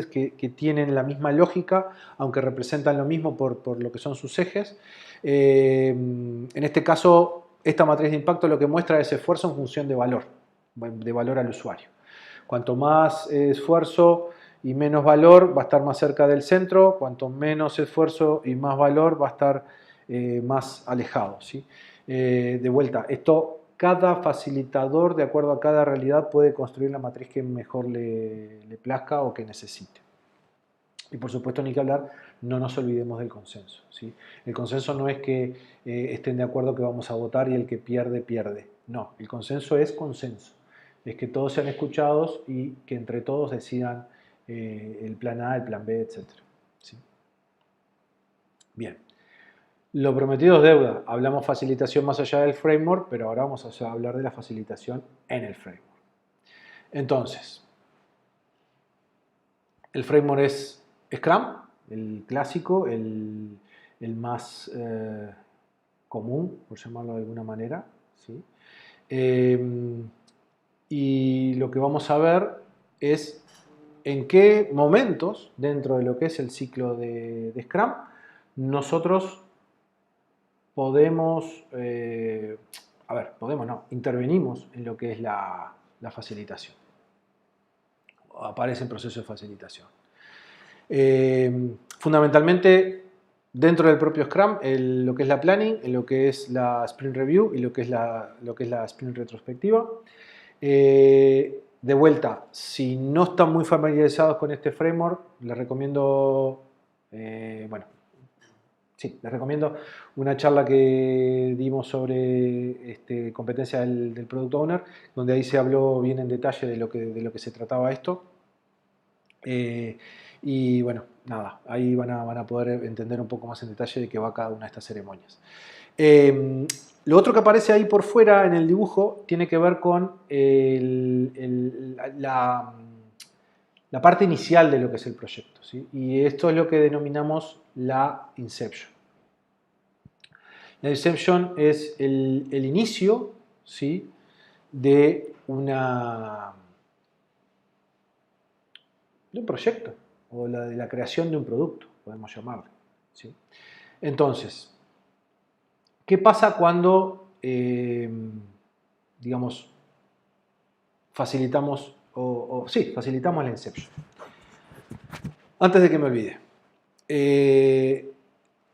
que tienen la misma lógica, aunque representan lo mismo por lo que son sus ejes. En este caso, esta matriz de impacto lo que muestra es esfuerzo en función de valor al usuario. Cuanto más esfuerzo y menos valor, va a estar más cerca del centro. Cuanto menos esfuerzo y más valor, va a estar más alejado, ¿sí? De vuelta, cada facilitador, de acuerdo a cada realidad, puede construir la matriz que mejor le plazca o que necesite. Y por supuesto, ni que hablar, no nos olvidemos del consenso, ¿sí? El consenso no es que estén de acuerdo que vamos a votar y el que pierde, pierde. No, el consenso es consenso. Es que todos sean escuchados y que entre todos decidan el plan A, el plan B, etc. ¿Sí? Bien. Lo prometido es deuda. Hablamos facilitación más allá del framework, pero ahora vamos a hablar de la facilitación en el framework. Entonces, el framework es Scrum, el clásico, el más común, por llamarlo de alguna manera, ¿sí? Y lo que vamos a ver es en qué momentos dentro de lo que es el ciclo de Scrum nosotros podemos, intervenimos en lo que es la facilitación. Aparece el proceso de facilitación. Fundamentalmente, dentro del propio Scrum, lo que es la planning, lo que es la sprint review y lo que es la sprint retrospectiva. De vuelta, si no están muy familiarizados con este framework, les recomiendo, les recomiendo una charla que dimos sobre competencia del Product Owner, donde ahí se habló bien en detalle de lo que se trataba esto. Y bueno, nada, ahí van a poder entender un poco más en detalle de qué va cada una de estas ceremonias. Lo otro que aparece ahí por fuera en el dibujo tiene que ver con la parte inicial de lo que es el proyecto, ¿sí? Y esto es lo que denominamos la inception. La inception es el inicio, ¿sí?, de un proyecto o de la creación de un producto, podemos llamarlo, ¿sí? Entonces, ¿qué pasa cuando, digamos, facilitamos facilitamos la inception? Antes de que me olvide,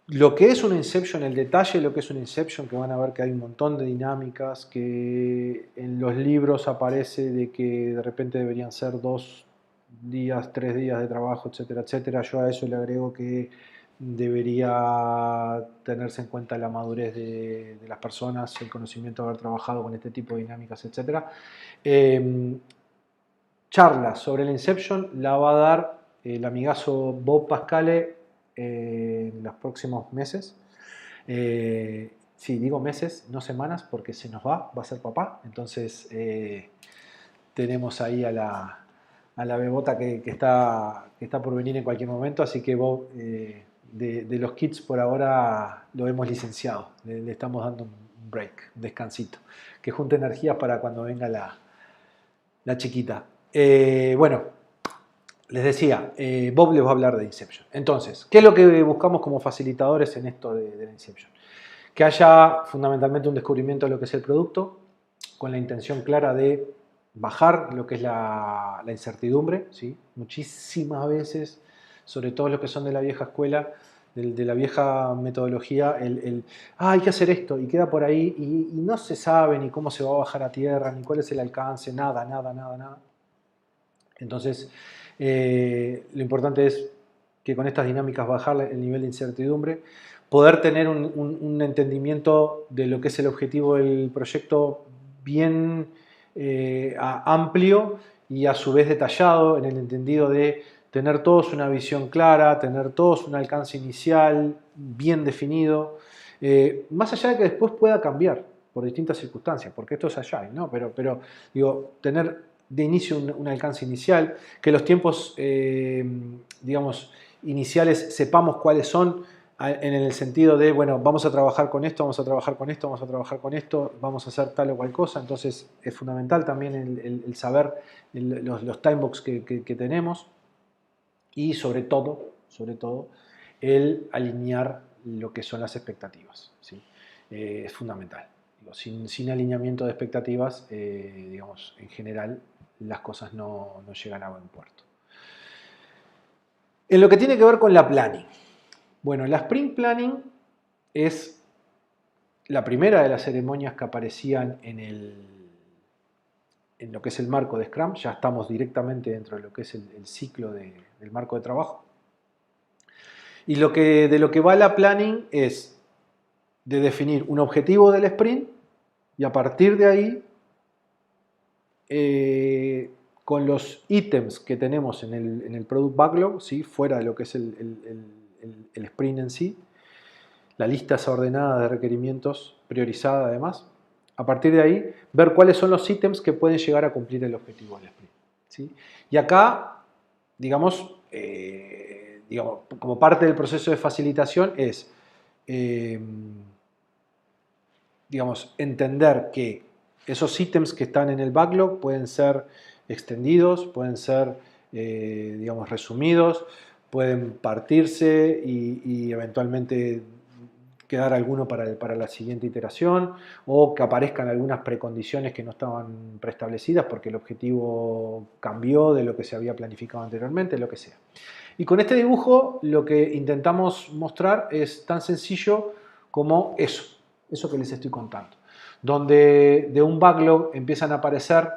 lo que es una inception, el detalle de lo que es una inception, que van a ver que hay un montón de dinámicas, que en los libros aparece de que de repente deberían ser 2 días, 3 días de trabajo, etcétera, etcétera. Yo a eso le agrego que debería tenerse en cuenta la madurez de las personas, el conocimiento de haber trabajado con este tipo de dinámicas, etcétera. Charla sobre la inception la va a dar el amigazo Bob Pascale en los próximos meses. Sí, digo meses, no semanas, porque se nos va a ser papá. Entonces tenemos ahí a la bebota que está por venir en cualquier momento. Así que Bob, de los kids por ahora lo hemos licenciado. Le estamos dando un break, un descansito. Que junte energías para cuando venga la chiquita. Bueno, les decía, Bob les va a hablar de Inception. Entonces, ¿qué es lo que buscamos como facilitadores en esto de la Inception? Que haya fundamentalmente un descubrimiento de lo que es el producto, con la intención clara de bajar lo que es la incertidumbre, ¿sí? Muchísimas veces, sobre todo los que son de la vieja escuela, de la vieja metodología, hay que hacer esto, y queda por ahí, y no se sabe ni cómo se va a bajar a tierra, ni cuál es el alcance, nada. Entonces, lo importante es que con estas dinámicas bajar el nivel de incertidumbre, poder tener un entendimiento de lo que es el objetivo del proyecto bien amplio y a su vez detallado, en el entendido de tener todos una visión clara, tener todos un alcance inicial bien definido, más allá de que después pueda cambiar por distintas circunstancias, porque esto es Agile, ¿no? Pero digo, tener de inicio un alcance inicial, que los tiempos, digamos, iniciales sepamos cuáles son, en el sentido de, bueno, vamos a trabajar con esto, vamos a trabajar con esto, vamos a trabajar con esto, vamos a hacer tal o cual cosa. Entonces es fundamental también el saber los timebox que tenemos y sobre todo, el alinear lo que son las expectativas, ¿sí? Es fundamental. Sin alineamiento de expectativas, digamos, en general, las cosas no llegan a buen puerto. En lo que tiene que ver con la planning. Bueno, la Sprint Planning es la primera de las ceremonias que aparecían en lo que es el marco de Scrum. Ya estamos directamente dentro de lo que es el ciclo del marco de trabajo. Y de lo que va la planning es de definir un objetivo del sprint y a partir de ahí, con los ítems que tenemos en el Product Backlog, ¿sí?, fuera de lo que es el sprint en sí, la lista es ordenada de requerimientos, priorizada además, a partir de ahí, ver cuáles son los ítems que pueden llegar a cumplir el objetivo del sprint, ¿sí? Y acá, digamos, como parte del proceso de facilitación es, digamos, entender que esos ítems que están en el backlog pueden ser extendidos, pueden ser, digamos, resumidos, pueden partirse y eventualmente quedar alguno para la siguiente iteración, o que aparezcan algunas precondiciones que no estaban preestablecidas porque el objetivo cambió de lo que se había planificado anteriormente, lo que sea. Y con este dibujo lo que intentamos mostrar es tan sencillo como eso que les estoy contando, donde de un backlog empiezan a aparecer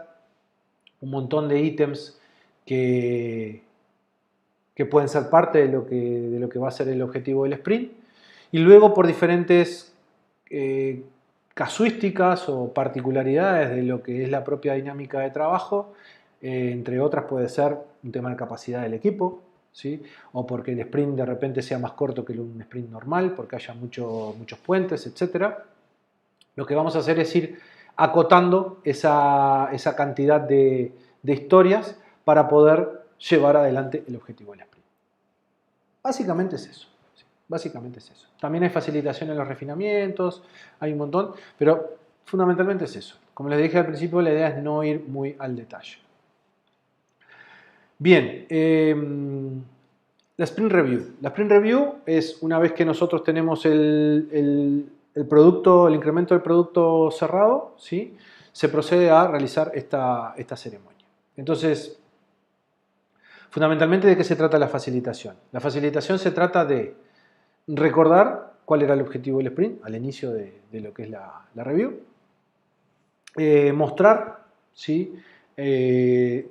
un montón de ítems que pueden ser parte de lo que va a ser el objetivo del sprint, y luego por diferentes casuísticas o particularidades de lo que es la propia dinámica de trabajo, entre otras puede ser un tema de capacidad del equipo, ¿sí? O porque el sprint de repente sea más corto que un sprint normal, porque haya muchos puentes, etc. Lo que vamos a hacer es ir acotando esa cantidad de historias para poder llevar adelante el objetivo del sprint. Básicamente es eso. ¿Sí? Básicamente es eso. También hay facilitación en los refinamientos, hay un montón, pero fundamentalmente es eso. Como les dije al principio, la idea es no ir muy al detalle. Bien, la Sprint Review. La Sprint Review es una vez que nosotros tenemos el producto, el incremento del producto cerrado, ¿sí? Se procede a realizar esta ceremonia. Entonces, fundamentalmente, ¿de qué se trata la facilitación? La facilitación se trata de recordar cuál era el objetivo del sprint al inicio de lo que es la review, mostrar, ¿sí?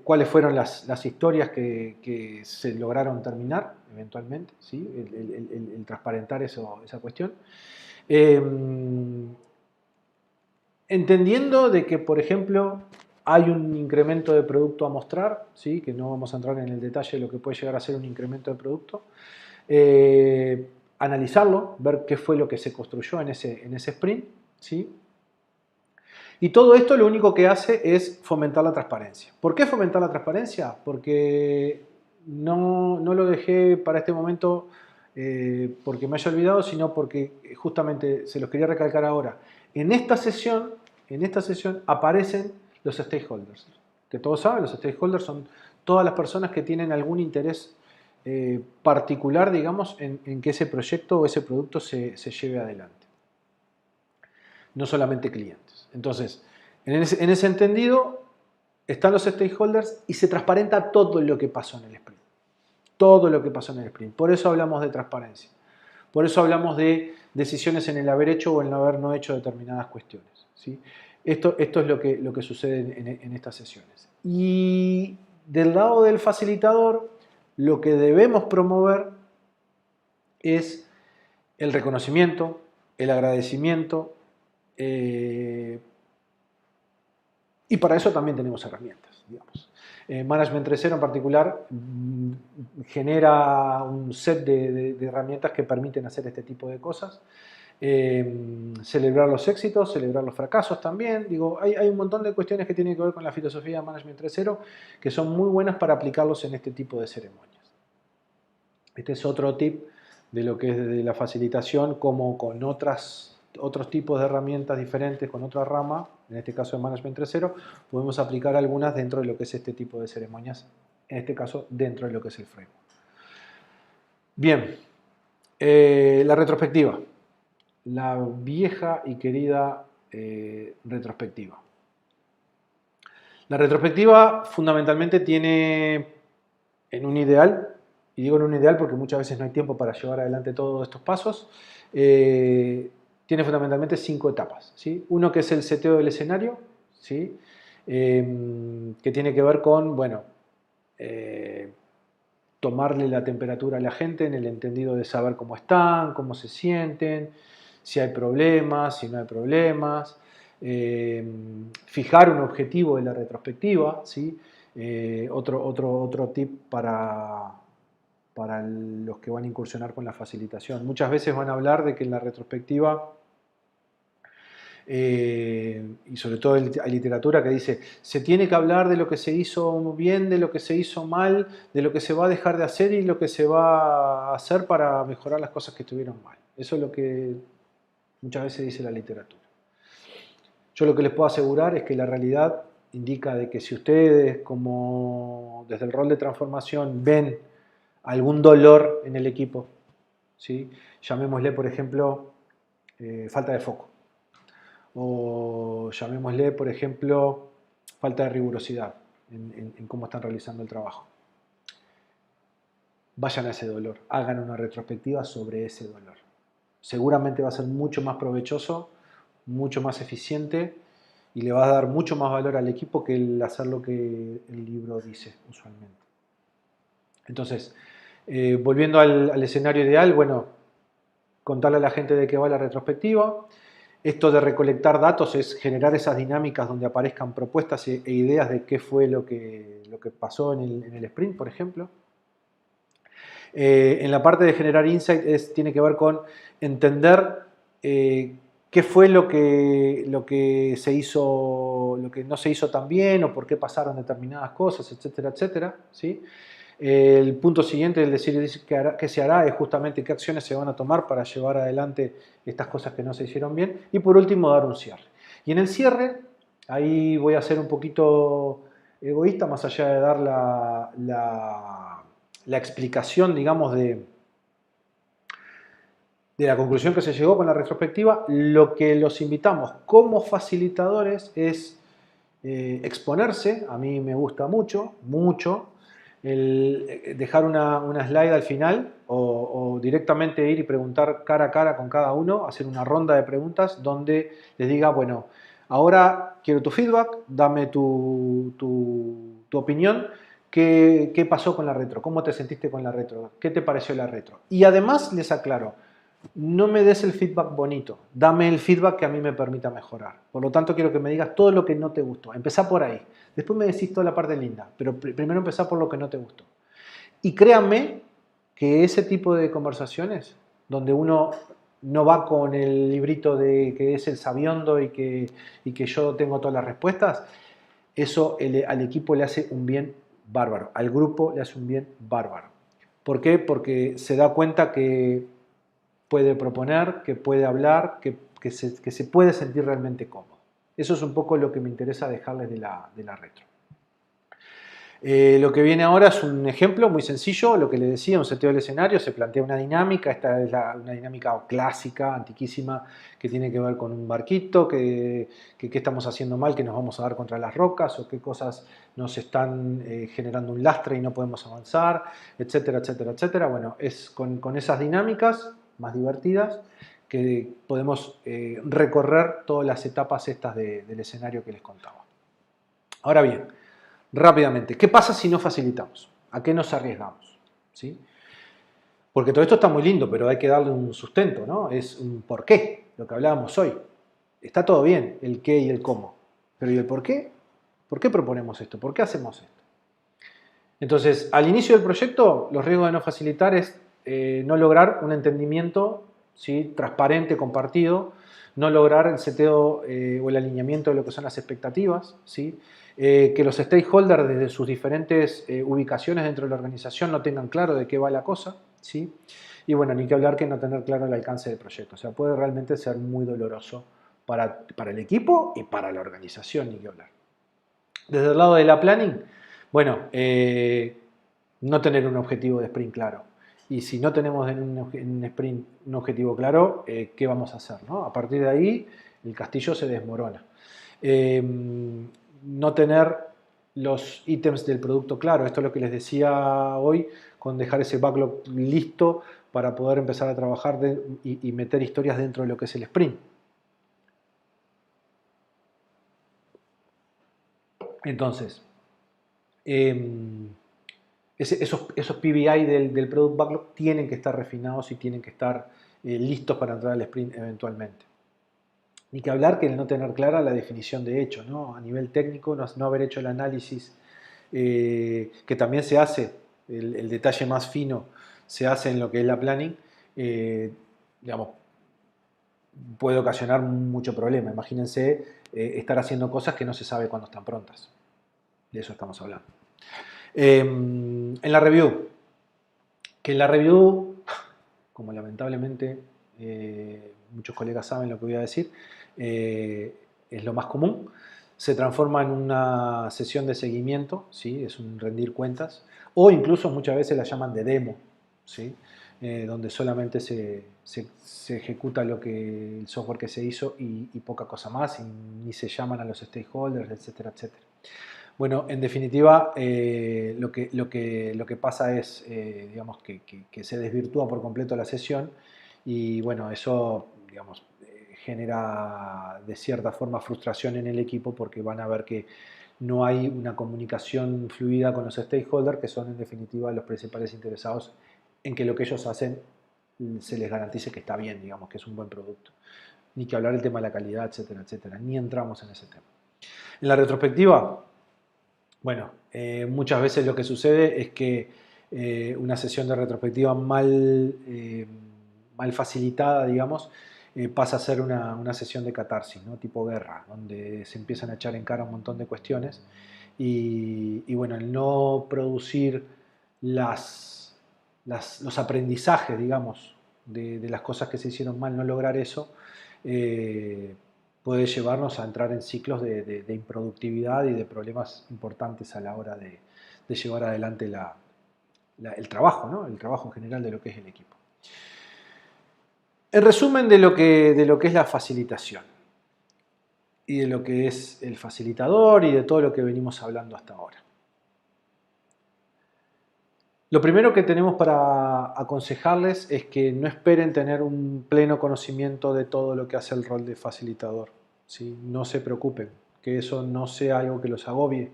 Cuáles fueron las historias que se lograron terminar eventualmente, ¿sí? el transparentar esa cuestión. Entendiendo de que, por ejemplo, hay un incremento de producto a mostrar, ¿sí? Que no vamos a entrar en el detalle de lo que puede llegar a ser un incremento de producto. Analizarlo, ver qué fue lo que se construyó en ese sprint, ¿sí? Y todo esto lo único que hace es fomentar la transparencia. ¿Por qué fomentar la transparencia? Porque no lo dejé para este momento porque me haya olvidado, sino porque justamente se los quería recalcar ahora. En esta sesión aparecen los stakeholders. Que todos saben, los stakeholders son todas las personas que tienen algún interés particular, digamos, en que ese proyecto o ese producto se lleve adelante. No solamente clientes. Entonces, en ese entendido, están los stakeholders y se transparenta todo lo que pasó en el sprint. Todo lo que pasó en el sprint. Por eso hablamos de transparencia. Por eso hablamos de decisiones en el haber hecho o en el haber no hecho determinadas cuestiones, ¿sí? Esto es lo que sucede en estas sesiones. Y del lado del facilitador, lo que debemos promover es el reconocimiento, el agradecimiento, y para eso también tenemos herramientas, digamos. Management 3.0 en particular genera un set de herramientas que permiten hacer este tipo de cosas. Celebrar los éxitos, celebrar los fracasos también. Digo, hay un montón de cuestiones que tienen que ver con la filosofía de Management 3.0 que son muy buenas para aplicarlos en este tipo de ceremonias. Este es otro tip de lo que es de la facilitación, como con otros tipos de herramientas diferentes, con otra rama, en este caso de Management 3.0, podemos aplicar algunas dentro de lo que es este tipo de ceremonias, en este caso dentro de lo que es el framework. Bien, la retrospectiva, la vieja y querida retrospectiva. La retrospectiva fundamentalmente tiene en un ideal, y digo en un ideal porque muchas veces no hay tiempo para llevar adelante todos estos pasos, tiene fundamentalmente 5 etapas, ¿sí? Uno que es el seteo del escenario, ¿sí? Que tiene que ver con, bueno, tomarle la temperatura a la gente en el entendido de saber cómo están, cómo se sienten, si hay problemas, si no hay problemas, fijar un objetivo de la retrospectiva, ¿sí? Otro tip para los que van a incursionar con la facilitación. Muchas veces van a hablar de que en la retrospectiva, y sobre todo hay literatura que dice, se tiene que hablar de lo que se hizo bien, de lo que se hizo mal, de lo que se va a dejar de hacer y lo que se va a hacer para mejorar las cosas que estuvieron mal. Eso es lo que muchas veces dice la literatura. Yo lo que les puedo asegurar es que la realidad indica de que si ustedes, como desde el rol de transformación, ven algún dolor en el equipo, ¿sí? Llamémosle, por ejemplo, falta de foco, o llamémosle, por ejemplo, falta de rigurosidad en cómo están realizando el trabajo. Vayan a ese dolor, hagan una retrospectiva sobre ese dolor. Seguramente va a ser mucho más provechoso, mucho más eficiente y le va a dar mucho más valor al equipo que el hacer lo que el libro dice usualmente. Entonces, volviendo al escenario ideal, bueno, contarle a la gente de qué va la retrospectiva. Esto de recolectar datos es generar esas dinámicas donde aparezcan propuestas e ideas de qué fue lo que pasó en el sprint, por ejemplo. En la parte de generar insight tiene que ver con entender qué fue lo que se hizo, lo que no se hizo tan bien o por qué pasaron determinadas cosas, etcétera, etcétera, ¿sí? El punto siguiente del decir qué se hará es justamente qué acciones se van a tomar para llevar adelante estas cosas que no se hicieron bien. Y por último, dar un cierre. Y en el cierre, ahí voy a ser un poquito egoísta, más allá de dar la explicación, digamos, de la conclusión que se llegó con la retrospectiva. Lo que los invitamos como facilitadores es exponerse. A mí me gusta mucho, mucho, el dejar una slide al final o directamente ir y preguntar cara a cara con cada uno, hacer una ronda de preguntas donde les diga, bueno, ahora quiero tu feedback, dame tu opinión. ¿Qué pasó con la retro? ¿Cómo te sentiste con la retro? ¿Qué te pareció la retro? Y además les aclaro, no me des el feedback bonito, dame el feedback que a mí me permita mejorar. Por lo tanto, quiero que me digas todo lo que no te gustó. Empezá por ahí. Después me decís toda la parte linda, pero primero empezá por lo que no te gustó. Y créanme que ese tipo de conversaciones, donde uno no va con el librito de que es el sabiondo y que yo tengo todas las respuestas, eso al equipo le hace un bien bárbaro, al grupo le hace un bien bárbaro. ¿Por qué? Porque se da cuenta que puede proponer, que puede hablar, que se puede sentir realmente cómodo. Eso es un poco lo que me interesa dejarles de la retro. Lo que viene ahora es un ejemplo muy sencillo, lo que les decía, un seteo del escenario, se plantea una dinámica, esta es una dinámica clásica, antiquísima, que tiene que ver con un barquito, qué estamos haciendo mal, que nos vamos a dar contra las rocas, o qué cosas nos están generando un lastre y no podemos avanzar, etcétera, etcétera, etcétera. Bueno, es con esas dinámicas más divertidas que podemos recorrer todas las etapas estas del escenario que les contaba. Ahora bien, rápidamente, ¿qué pasa si no facilitamos? ¿A qué nos arriesgamos? ¿Sí? Porque todo esto está muy lindo, pero hay que darle un sustento, ¿no? Es un por qué, lo que hablábamos hoy. Está todo bien, el qué y el cómo, pero ¿y el por qué? ¿Por qué proponemos esto? ¿Por qué hacemos esto? Entonces, al inicio del proyecto, los riesgos de no facilitar es no lograr un entendimiento, ¿sí?, transparente, compartido, no lograr el seteo o el alineamiento de lo que son las expectativas, ¿sí? Que los stakeholders desde sus diferentes ubicaciones dentro de la organización no tengan claro de qué va la cosa, ¿sí? Y bueno, ni que hablar que no tener claro el alcance del proyecto. O sea, puede realmente ser muy doloroso para el equipo y para la organización, ni que hablar. Desde el lado de la planning, bueno, no tener un objetivo de sprint claro. Y si no tenemos en un sprint un objetivo claro, ¿qué vamos a hacer, no? A partir de ahí, el castillo se desmorona. No tener los ítems del producto claro. Esto es lo que les decía hoy, con dejar ese backlog listo para poder empezar a trabajar y meter historias dentro de lo que es el sprint. Entonces, esos PBI del Product Backlog tienen que estar refinados y tienen que estar listos para entrar al sprint eventualmente. Ni que hablar que el no tener clara la definición de hecho, ¿no? A nivel técnico, no haber hecho el análisis que también se hace, el detalle más fino se hace en lo que es la planning, digamos, puede ocasionar mucho problema. Imagínense estar haciendo cosas que no se sabe cuándo están prontas. De eso estamos hablando. En la review, que en la review, como lamentablemente muchos colegas saben lo que voy a decir, es lo más común, se transforma en una sesión de seguimiento, ¿sí? Es un rendir cuentas, o incluso muchas veces la llaman de demo, ¿sí? Donde solamente se ejecuta el software que se hizo y poca cosa más, y ni se llaman a los stakeholders, etcétera, etcétera. Bueno, en definitiva, lo que pasa es, digamos, que se desvirtúa por completo la sesión y, bueno, eso, digamos, genera de cierta forma frustración en el equipo porque van a ver que no hay una comunicación fluida con los stakeholders, que son en definitiva los principales interesados en que lo que ellos hacen se les garantice que está bien, digamos, que es un buen producto. Ni que hablar del tema de la calidad, etcétera, etcétera. Ni entramos en ese tema. En la retrospectiva, bueno, muchas veces lo que sucede es que una sesión de retrospectiva mal facilitada, digamos, pasa a ser una sesión de catarsis, ¿no? Tipo guerra, donde se empiezan a echar en cara un montón de cuestiones y bueno, el no producir los aprendizajes, digamos, de las cosas que se hicieron mal, no lograr eso, puede llevarnos a entrar en ciclos de improductividad y de problemas importantes a la hora de llevar adelante el trabajo, ¿no? El trabajo en general de lo que es el equipo. En resumen de lo que es la facilitación y de lo que es el facilitador y de todo lo que venimos hablando hasta ahora. Lo primero que tenemos para aconsejarles es que no esperen tener un pleno conocimiento de todo lo que hace el rol de facilitador, ¿sí? No se preocupen, que eso no sea algo que los agobie.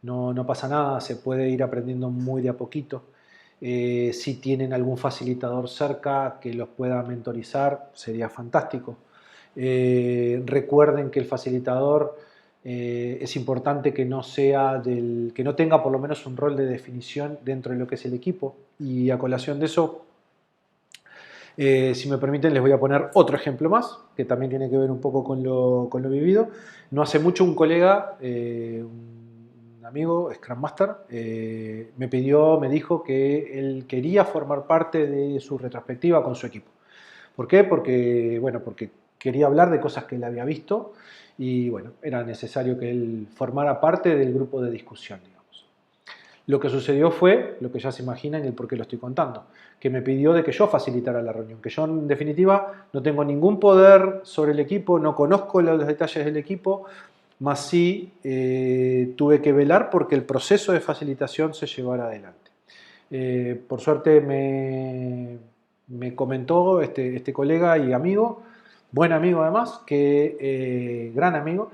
No pasa nada, se puede ir aprendiendo muy de a poquito. Si tienen algún facilitador cerca que los pueda mentorizar, sería fantástico. Recuerden que el facilitador es importante que que no tenga por lo menos un rol de definición dentro de lo que es el equipo. Y a colación de eso, si me permiten, les voy a poner otro ejemplo más, que también tiene que ver un poco con lo vivido. No hace mucho un colega, un amigo, Scrum Master, me dijo que él quería formar parte de su retrospectiva con su equipo. ¿Por qué? Porque quería hablar de cosas que él había visto y bueno, era necesario que él formara parte del grupo de discusión, digamos. Lo que sucedió fue, lo que ya se imaginan y el por qué lo estoy contando, que me pidió de que yo facilitara la reunión, que yo en definitiva no tengo ningún poder sobre el equipo, no conozco los detalles del equipo, más sí tuve que velar porque el proceso de facilitación se llevara adelante. Por suerte me comentó este colega y amigo, buen amigo además, gran amigo,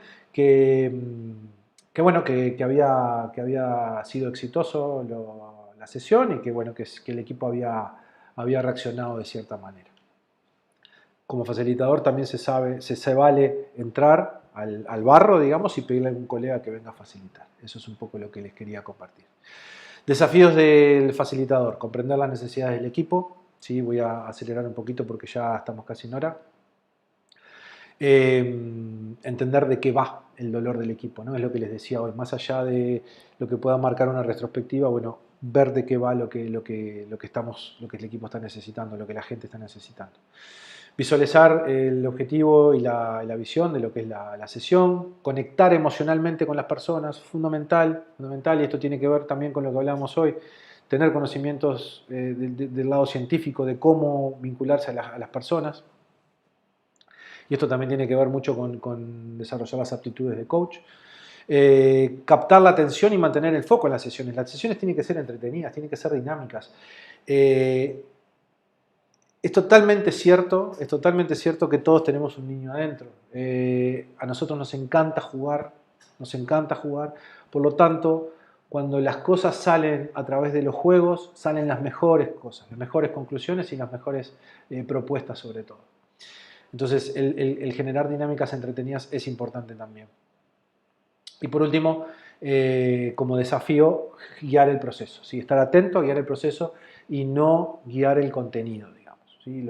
bueno, que había sido exitoso la sesión y que, bueno, que el equipo había reaccionado de cierta manera. Como facilitador también se vale entrar al barro, digamos, y pedirle a algún colega que venga a facilitar. Eso es un poco lo que les quería compartir. Desafíos del facilitador: comprender las necesidades del equipo. ¿Sí? Voy a acelerar un poquito porque ya estamos casi en hora. Entender de qué va el dolor del equipo, ¿no? Es lo que les decía hoy, más allá de lo que pueda marcar una retrospectiva, bueno, ver de qué va lo que el equipo está necesitando, lo que la gente está necesitando. Visualizar el objetivo y la visión de lo que es la sesión, conectar emocionalmente con las personas, fundamental, y esto tiene que ver también con lo que hablamos hoy, tener conocimientos del lado científico de cómo vincularse a las personas. Y esto también tiene que ver mucho con desarrollar las aptitudes de coach. Captar la atención y mantener el foco en las sesiones. Las sesiones tienen que ser entretenidas, tienen que ser dinámicas. Es totalmente cierto que todos tenemos un niño adentro. A nosotros nos encanta jugar, por lo tanto, cuando las cosas salen a través de los juegos, salen las mejores cosas, las mejores conclusiones y las mejores propuestas sobre todo. Entonces, el generar dinámicas entretenidas es importante también. Y por último, como desafío, guiar el proceso, ¿sí? Estar atento a guiar el proceso y no guiar el contenido, digamos, ¿sí?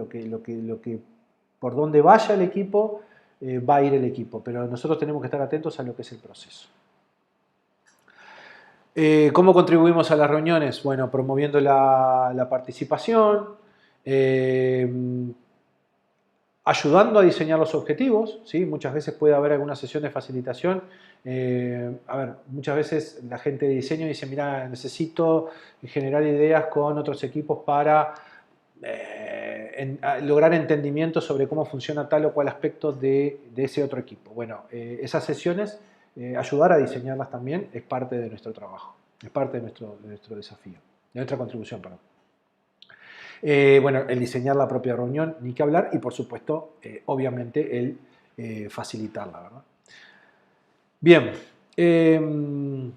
Por donde vaya el equipo, va a ir el equipo, pero nosotros tenemos que estar atentos a lo que es el proceso. ¿Cómo contribuimos a las reuniones? Bueno, promoviendo la participación, ayudando a diseñar los objetivos, ¿sí? Muchas veces puede haber alguna sesión de facilitación. Muchas veces la gente de diseño dice, mira, necesito generar ideas con otros equipos para lograr entendimiento sobre cómo funciona tal o cual aspecto de ese otro equipo. Bueno, esas sesiones, ayudar a diseñarlas también es parte de nuestro trabajo, es parte de nuestro desafío, de nuestra contribución, perdón. El diseñar la propia reunión, ni que hablar, y por supuesto, obviamente, el facilitarla, ¿verdad? Bien, el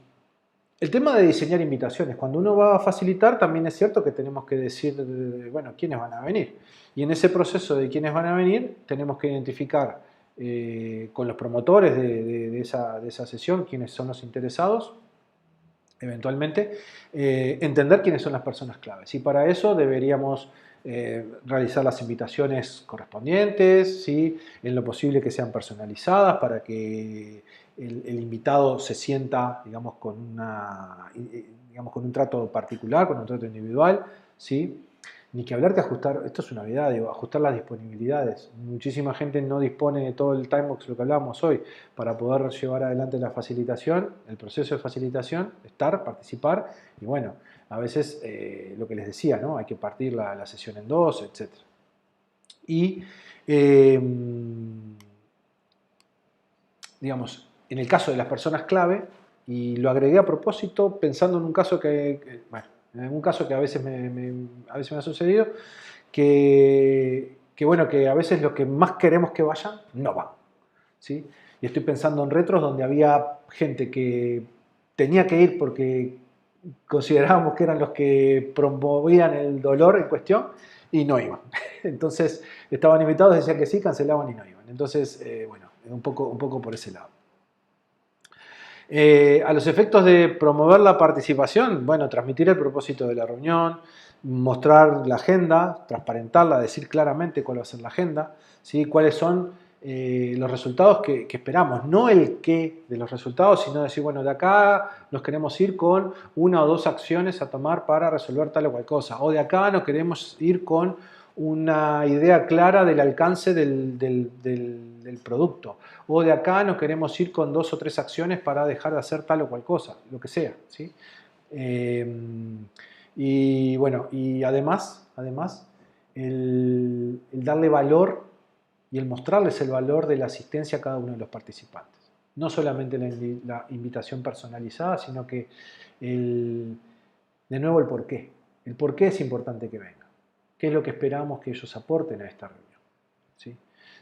tema de diseñar invitaciones. Cuando uno va a facilitar, también es cierto que tenemos que decir, bueno, quiénes van a venir. Y en ese proceso de quiénes van a venir, tenemos que identificar con los promotores de esa sesión quiénes son los interesados eventualmente, entender quiénes son las personas claves. Y para eso deberíamos realizar las invitaciones correspondientes, ¿sí? En lo posible que sean personalizadas para que el invitado se sienta, digamos, digamos, con un trato particular, con un trato individual, ¿sí? Ni que hablar que ajustar, esto es una novedad, digo, ajustar las disponibilidades. Muchísima gente no dispone de todo el timebox, lo que hablábamos hoy, para poder llevar adelante la facilitación, el proceso de facilitación, estar, participar, y bueno, a veces lo que les decía, ¿no? Hay que partir la sesión en dos, etc. Y, digamos, en el caso de las personas clave, y lo agregué a propósito pensando en un caso bueno, en un caso que a veces a veces me ha sucedido, bueno, que a veces los que más queremos que vayan, no van, ¿sí? Y estoy pensando en retros donde había gente que tenía que ir porque considerábamos que eran los que promovían el dolor en cuestión y no iban. Entonces estaban invitados, decían que sí, cancelaban y no iban. Entonces, bueno, un poco por ese lado. A los efectos de promover la participación, bueno, transmitir el propósito de la reunión, mostrar la agenda, transparentarla, decir claramente cuál va a ser la agenda, ¿sí? Cuáles son los resultados que esperamos, no el qué de los resultados, sino decir, bueno, de acá nos queremos ir con una o dos acciones a tomar para resolver tal o cual cosa, o de acá nos queremos ir con una idea clara del alcance del producto, o de acá nos queremos ir con dos o tres acciones para dejar de hacer tal o cual cosa, lo que sea, ¿sí? Y bueno, y además el darle valor y el mostrarles el valor de la asistencia a cada uno de los participantes. No solamente la invitación personalizada, sino que de nuevo el porqué. El porqué es importante que venga. ¿Qué es lo que esperamos que ellos aporten a esta reunión? ¿Sí?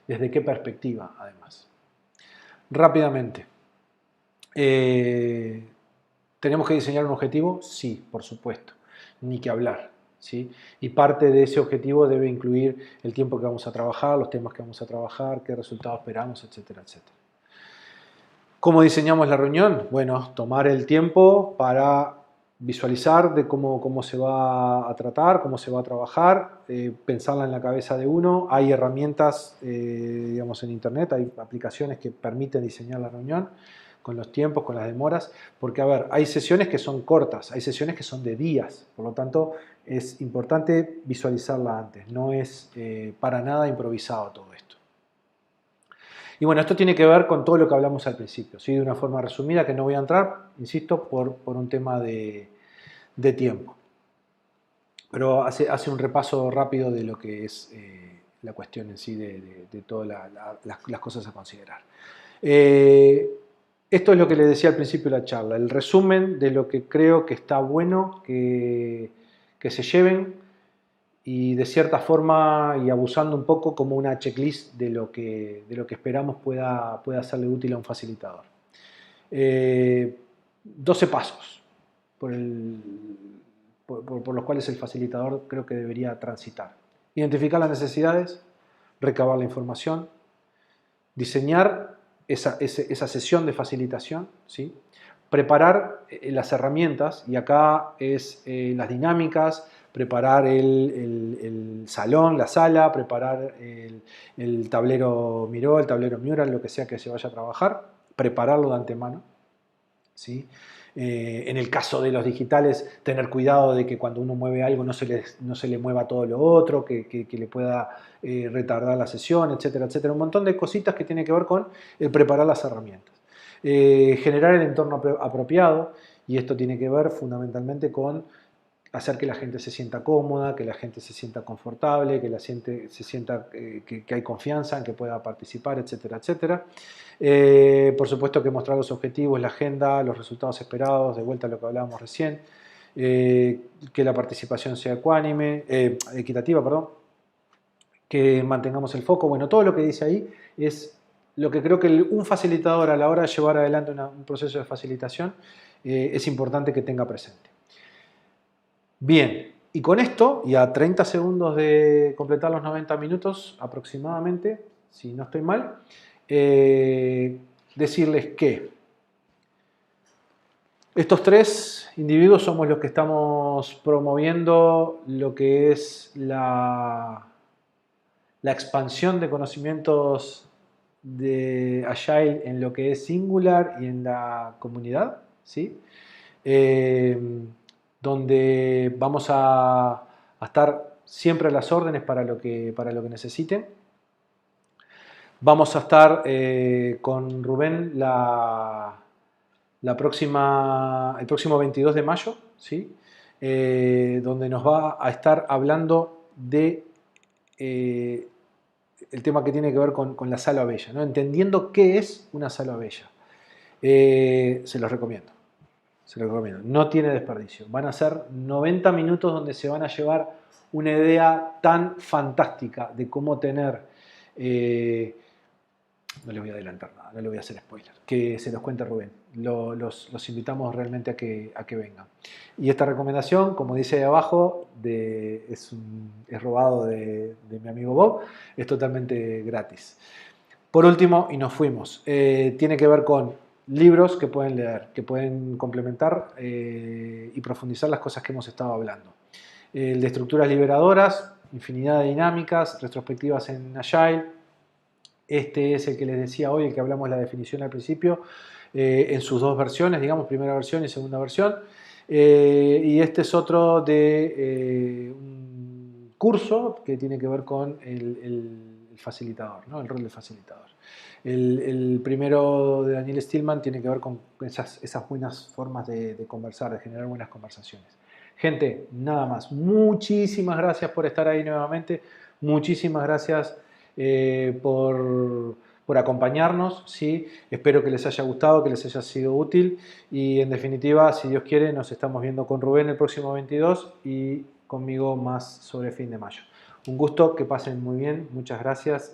¿Desde qué perspectiva, además? Rápidamente. ¿Tenemos que diseñar un objetivo? Sí, por supuesto. Ni que hablar. ¿Sí? Y parte de ese objetivo debe incluir el tiempo que vamos a trabajar, los temas que vamos a trabajar, qué resultados esperamos, etcétera, etcétera. ¿Cómo diseñamos la reunión? Bueno, tomar el tiempo para visualizar de cómo se va a tratar, cómo se va a trabajar, pensarla en la cabeza de uno. Hay herramientas, digamos, en internet, hay aplicaciones que permiten diseñar la reunión con los tiempos, con las demoras, porque, a ver, hay sesiones que son cortas, hay sesiones que son de días, por lo tanto, es importante visualizarla antes, no es para nada improvisado todo esto. Y bueno, esto tiene que ver con todo lo que hablamos al principio, ¿sí? De una forma resumida que no voy a entrar, insisto, por un tema de tiempo. Pero hace un repaso rápido de lo que es la cuestión en sí de todas las cosas a considerar. Esto es lo que les decía al principio de la charla, el resumen de lo que creo que está bueno que se lleven y de cierta forma y abusando un poco como una checklist de lo que esperamos pueda serle útil a un facilitador. 12 pasos por los cuales el facilitador creo que debería transitar. Identificar las necesidades, recabar la información, diseñar esa sesión de facilitación, ¿sí? Preparar las herramientas, y acá es las dinámicas, preparar el salón, la sala, preparar el tablero Miro, el tablero Mural, lo que sea que se vaya a trabajar, prepararlo de antemano, ¿sí? En el caso de los digitales, tener cuidado de que cuando uno mueve algo no se le mueva todo lo otro, que le pueda retardar la sesión, etcétera, etcétera. Un montón de cositas que tienen que ver con el preparar las herramientas. Generar el entorno apropiado, y esto tiene que ver fundamentalmente con hacer que la gente se sienta cómoda, que la gente se sienta confortable, que la gente se sienta que hay confianza en que pueda participar, etcétera, etcétera. Por supuesto que mostrar los objetivos, la agenda, los resultados esperados, de vuelta a lo que hablábamos recién, que la participación sea equitativa, perdón, que mantengamos el foco. Bueno, todo lo que dice ahí es lo que creo que un facilitador a la hora de llevar adelante un proceso de facilitación es importante que tenga presente. Bien, y con esto, y a 30 segundos de completar los 90 minutos aproximadamente, si no estoy mal, decirles que Estos tres individuos somos los que estamos promoviendo lo que es la expansión de conocimientos de Agile en lo que es Singular y en la comunidad, ¿sí? Donde vamos a estar siempre a las órdenes para lo que necesiten. Vamos a estar con Rubén el próximo 22 de mayo, ¿sí? Donde nos va a estar hablando de el tema que tiene que ver con la sala Bella, ¿no? Entendiendo qué es una sala Bella. Se los recomiendo. Se los recomiendo. No tiene desperdicio. Van a ser 90 minutos donde se van a llevar una idea tan fantástica de cómo tener... no les voy a adelantar nada, no les voy a hacer spoiler. Que se los cuente Rubén. Los invitamos realmente a que vengan. Y esta recomendación, como dice ahí abajo, es robado de mi amigo Bob, es totalmente gratis. Por último, y nos fuimos, tiene que ver con libros que pueden leer, que pueden complementar y profundizar las cosas que hemos estado hablando. El de estructuras liberadoras, infinidad de dinámicas, retrospectivas en Agile. Este es el que les decía hoy, el que hablamos de la definición al principio, en sus dos versiones, digamos, primera versión y segunda versión. Y este es otro de un curso que tiene que ver con el facilitador, ¿no? El rol de facilitador. El primero de Daniel Stillman tiene que ver con esas buenas formas de conversar, de generar buenas conversaciones. Gente, nada más. Muchísimas gracias por estar ahí nuevamente. Muchísimas gracias por acompañarnos. ¿Sí? Espero que les haya gustado, que les haya sido útil. Y en definitiva, si Dios quiere, nos estamos viendo con Rubén el próximo 22 y conmigo más sobre fin de mayo. Un gusto, que pasen muy bien. Muchas gracias.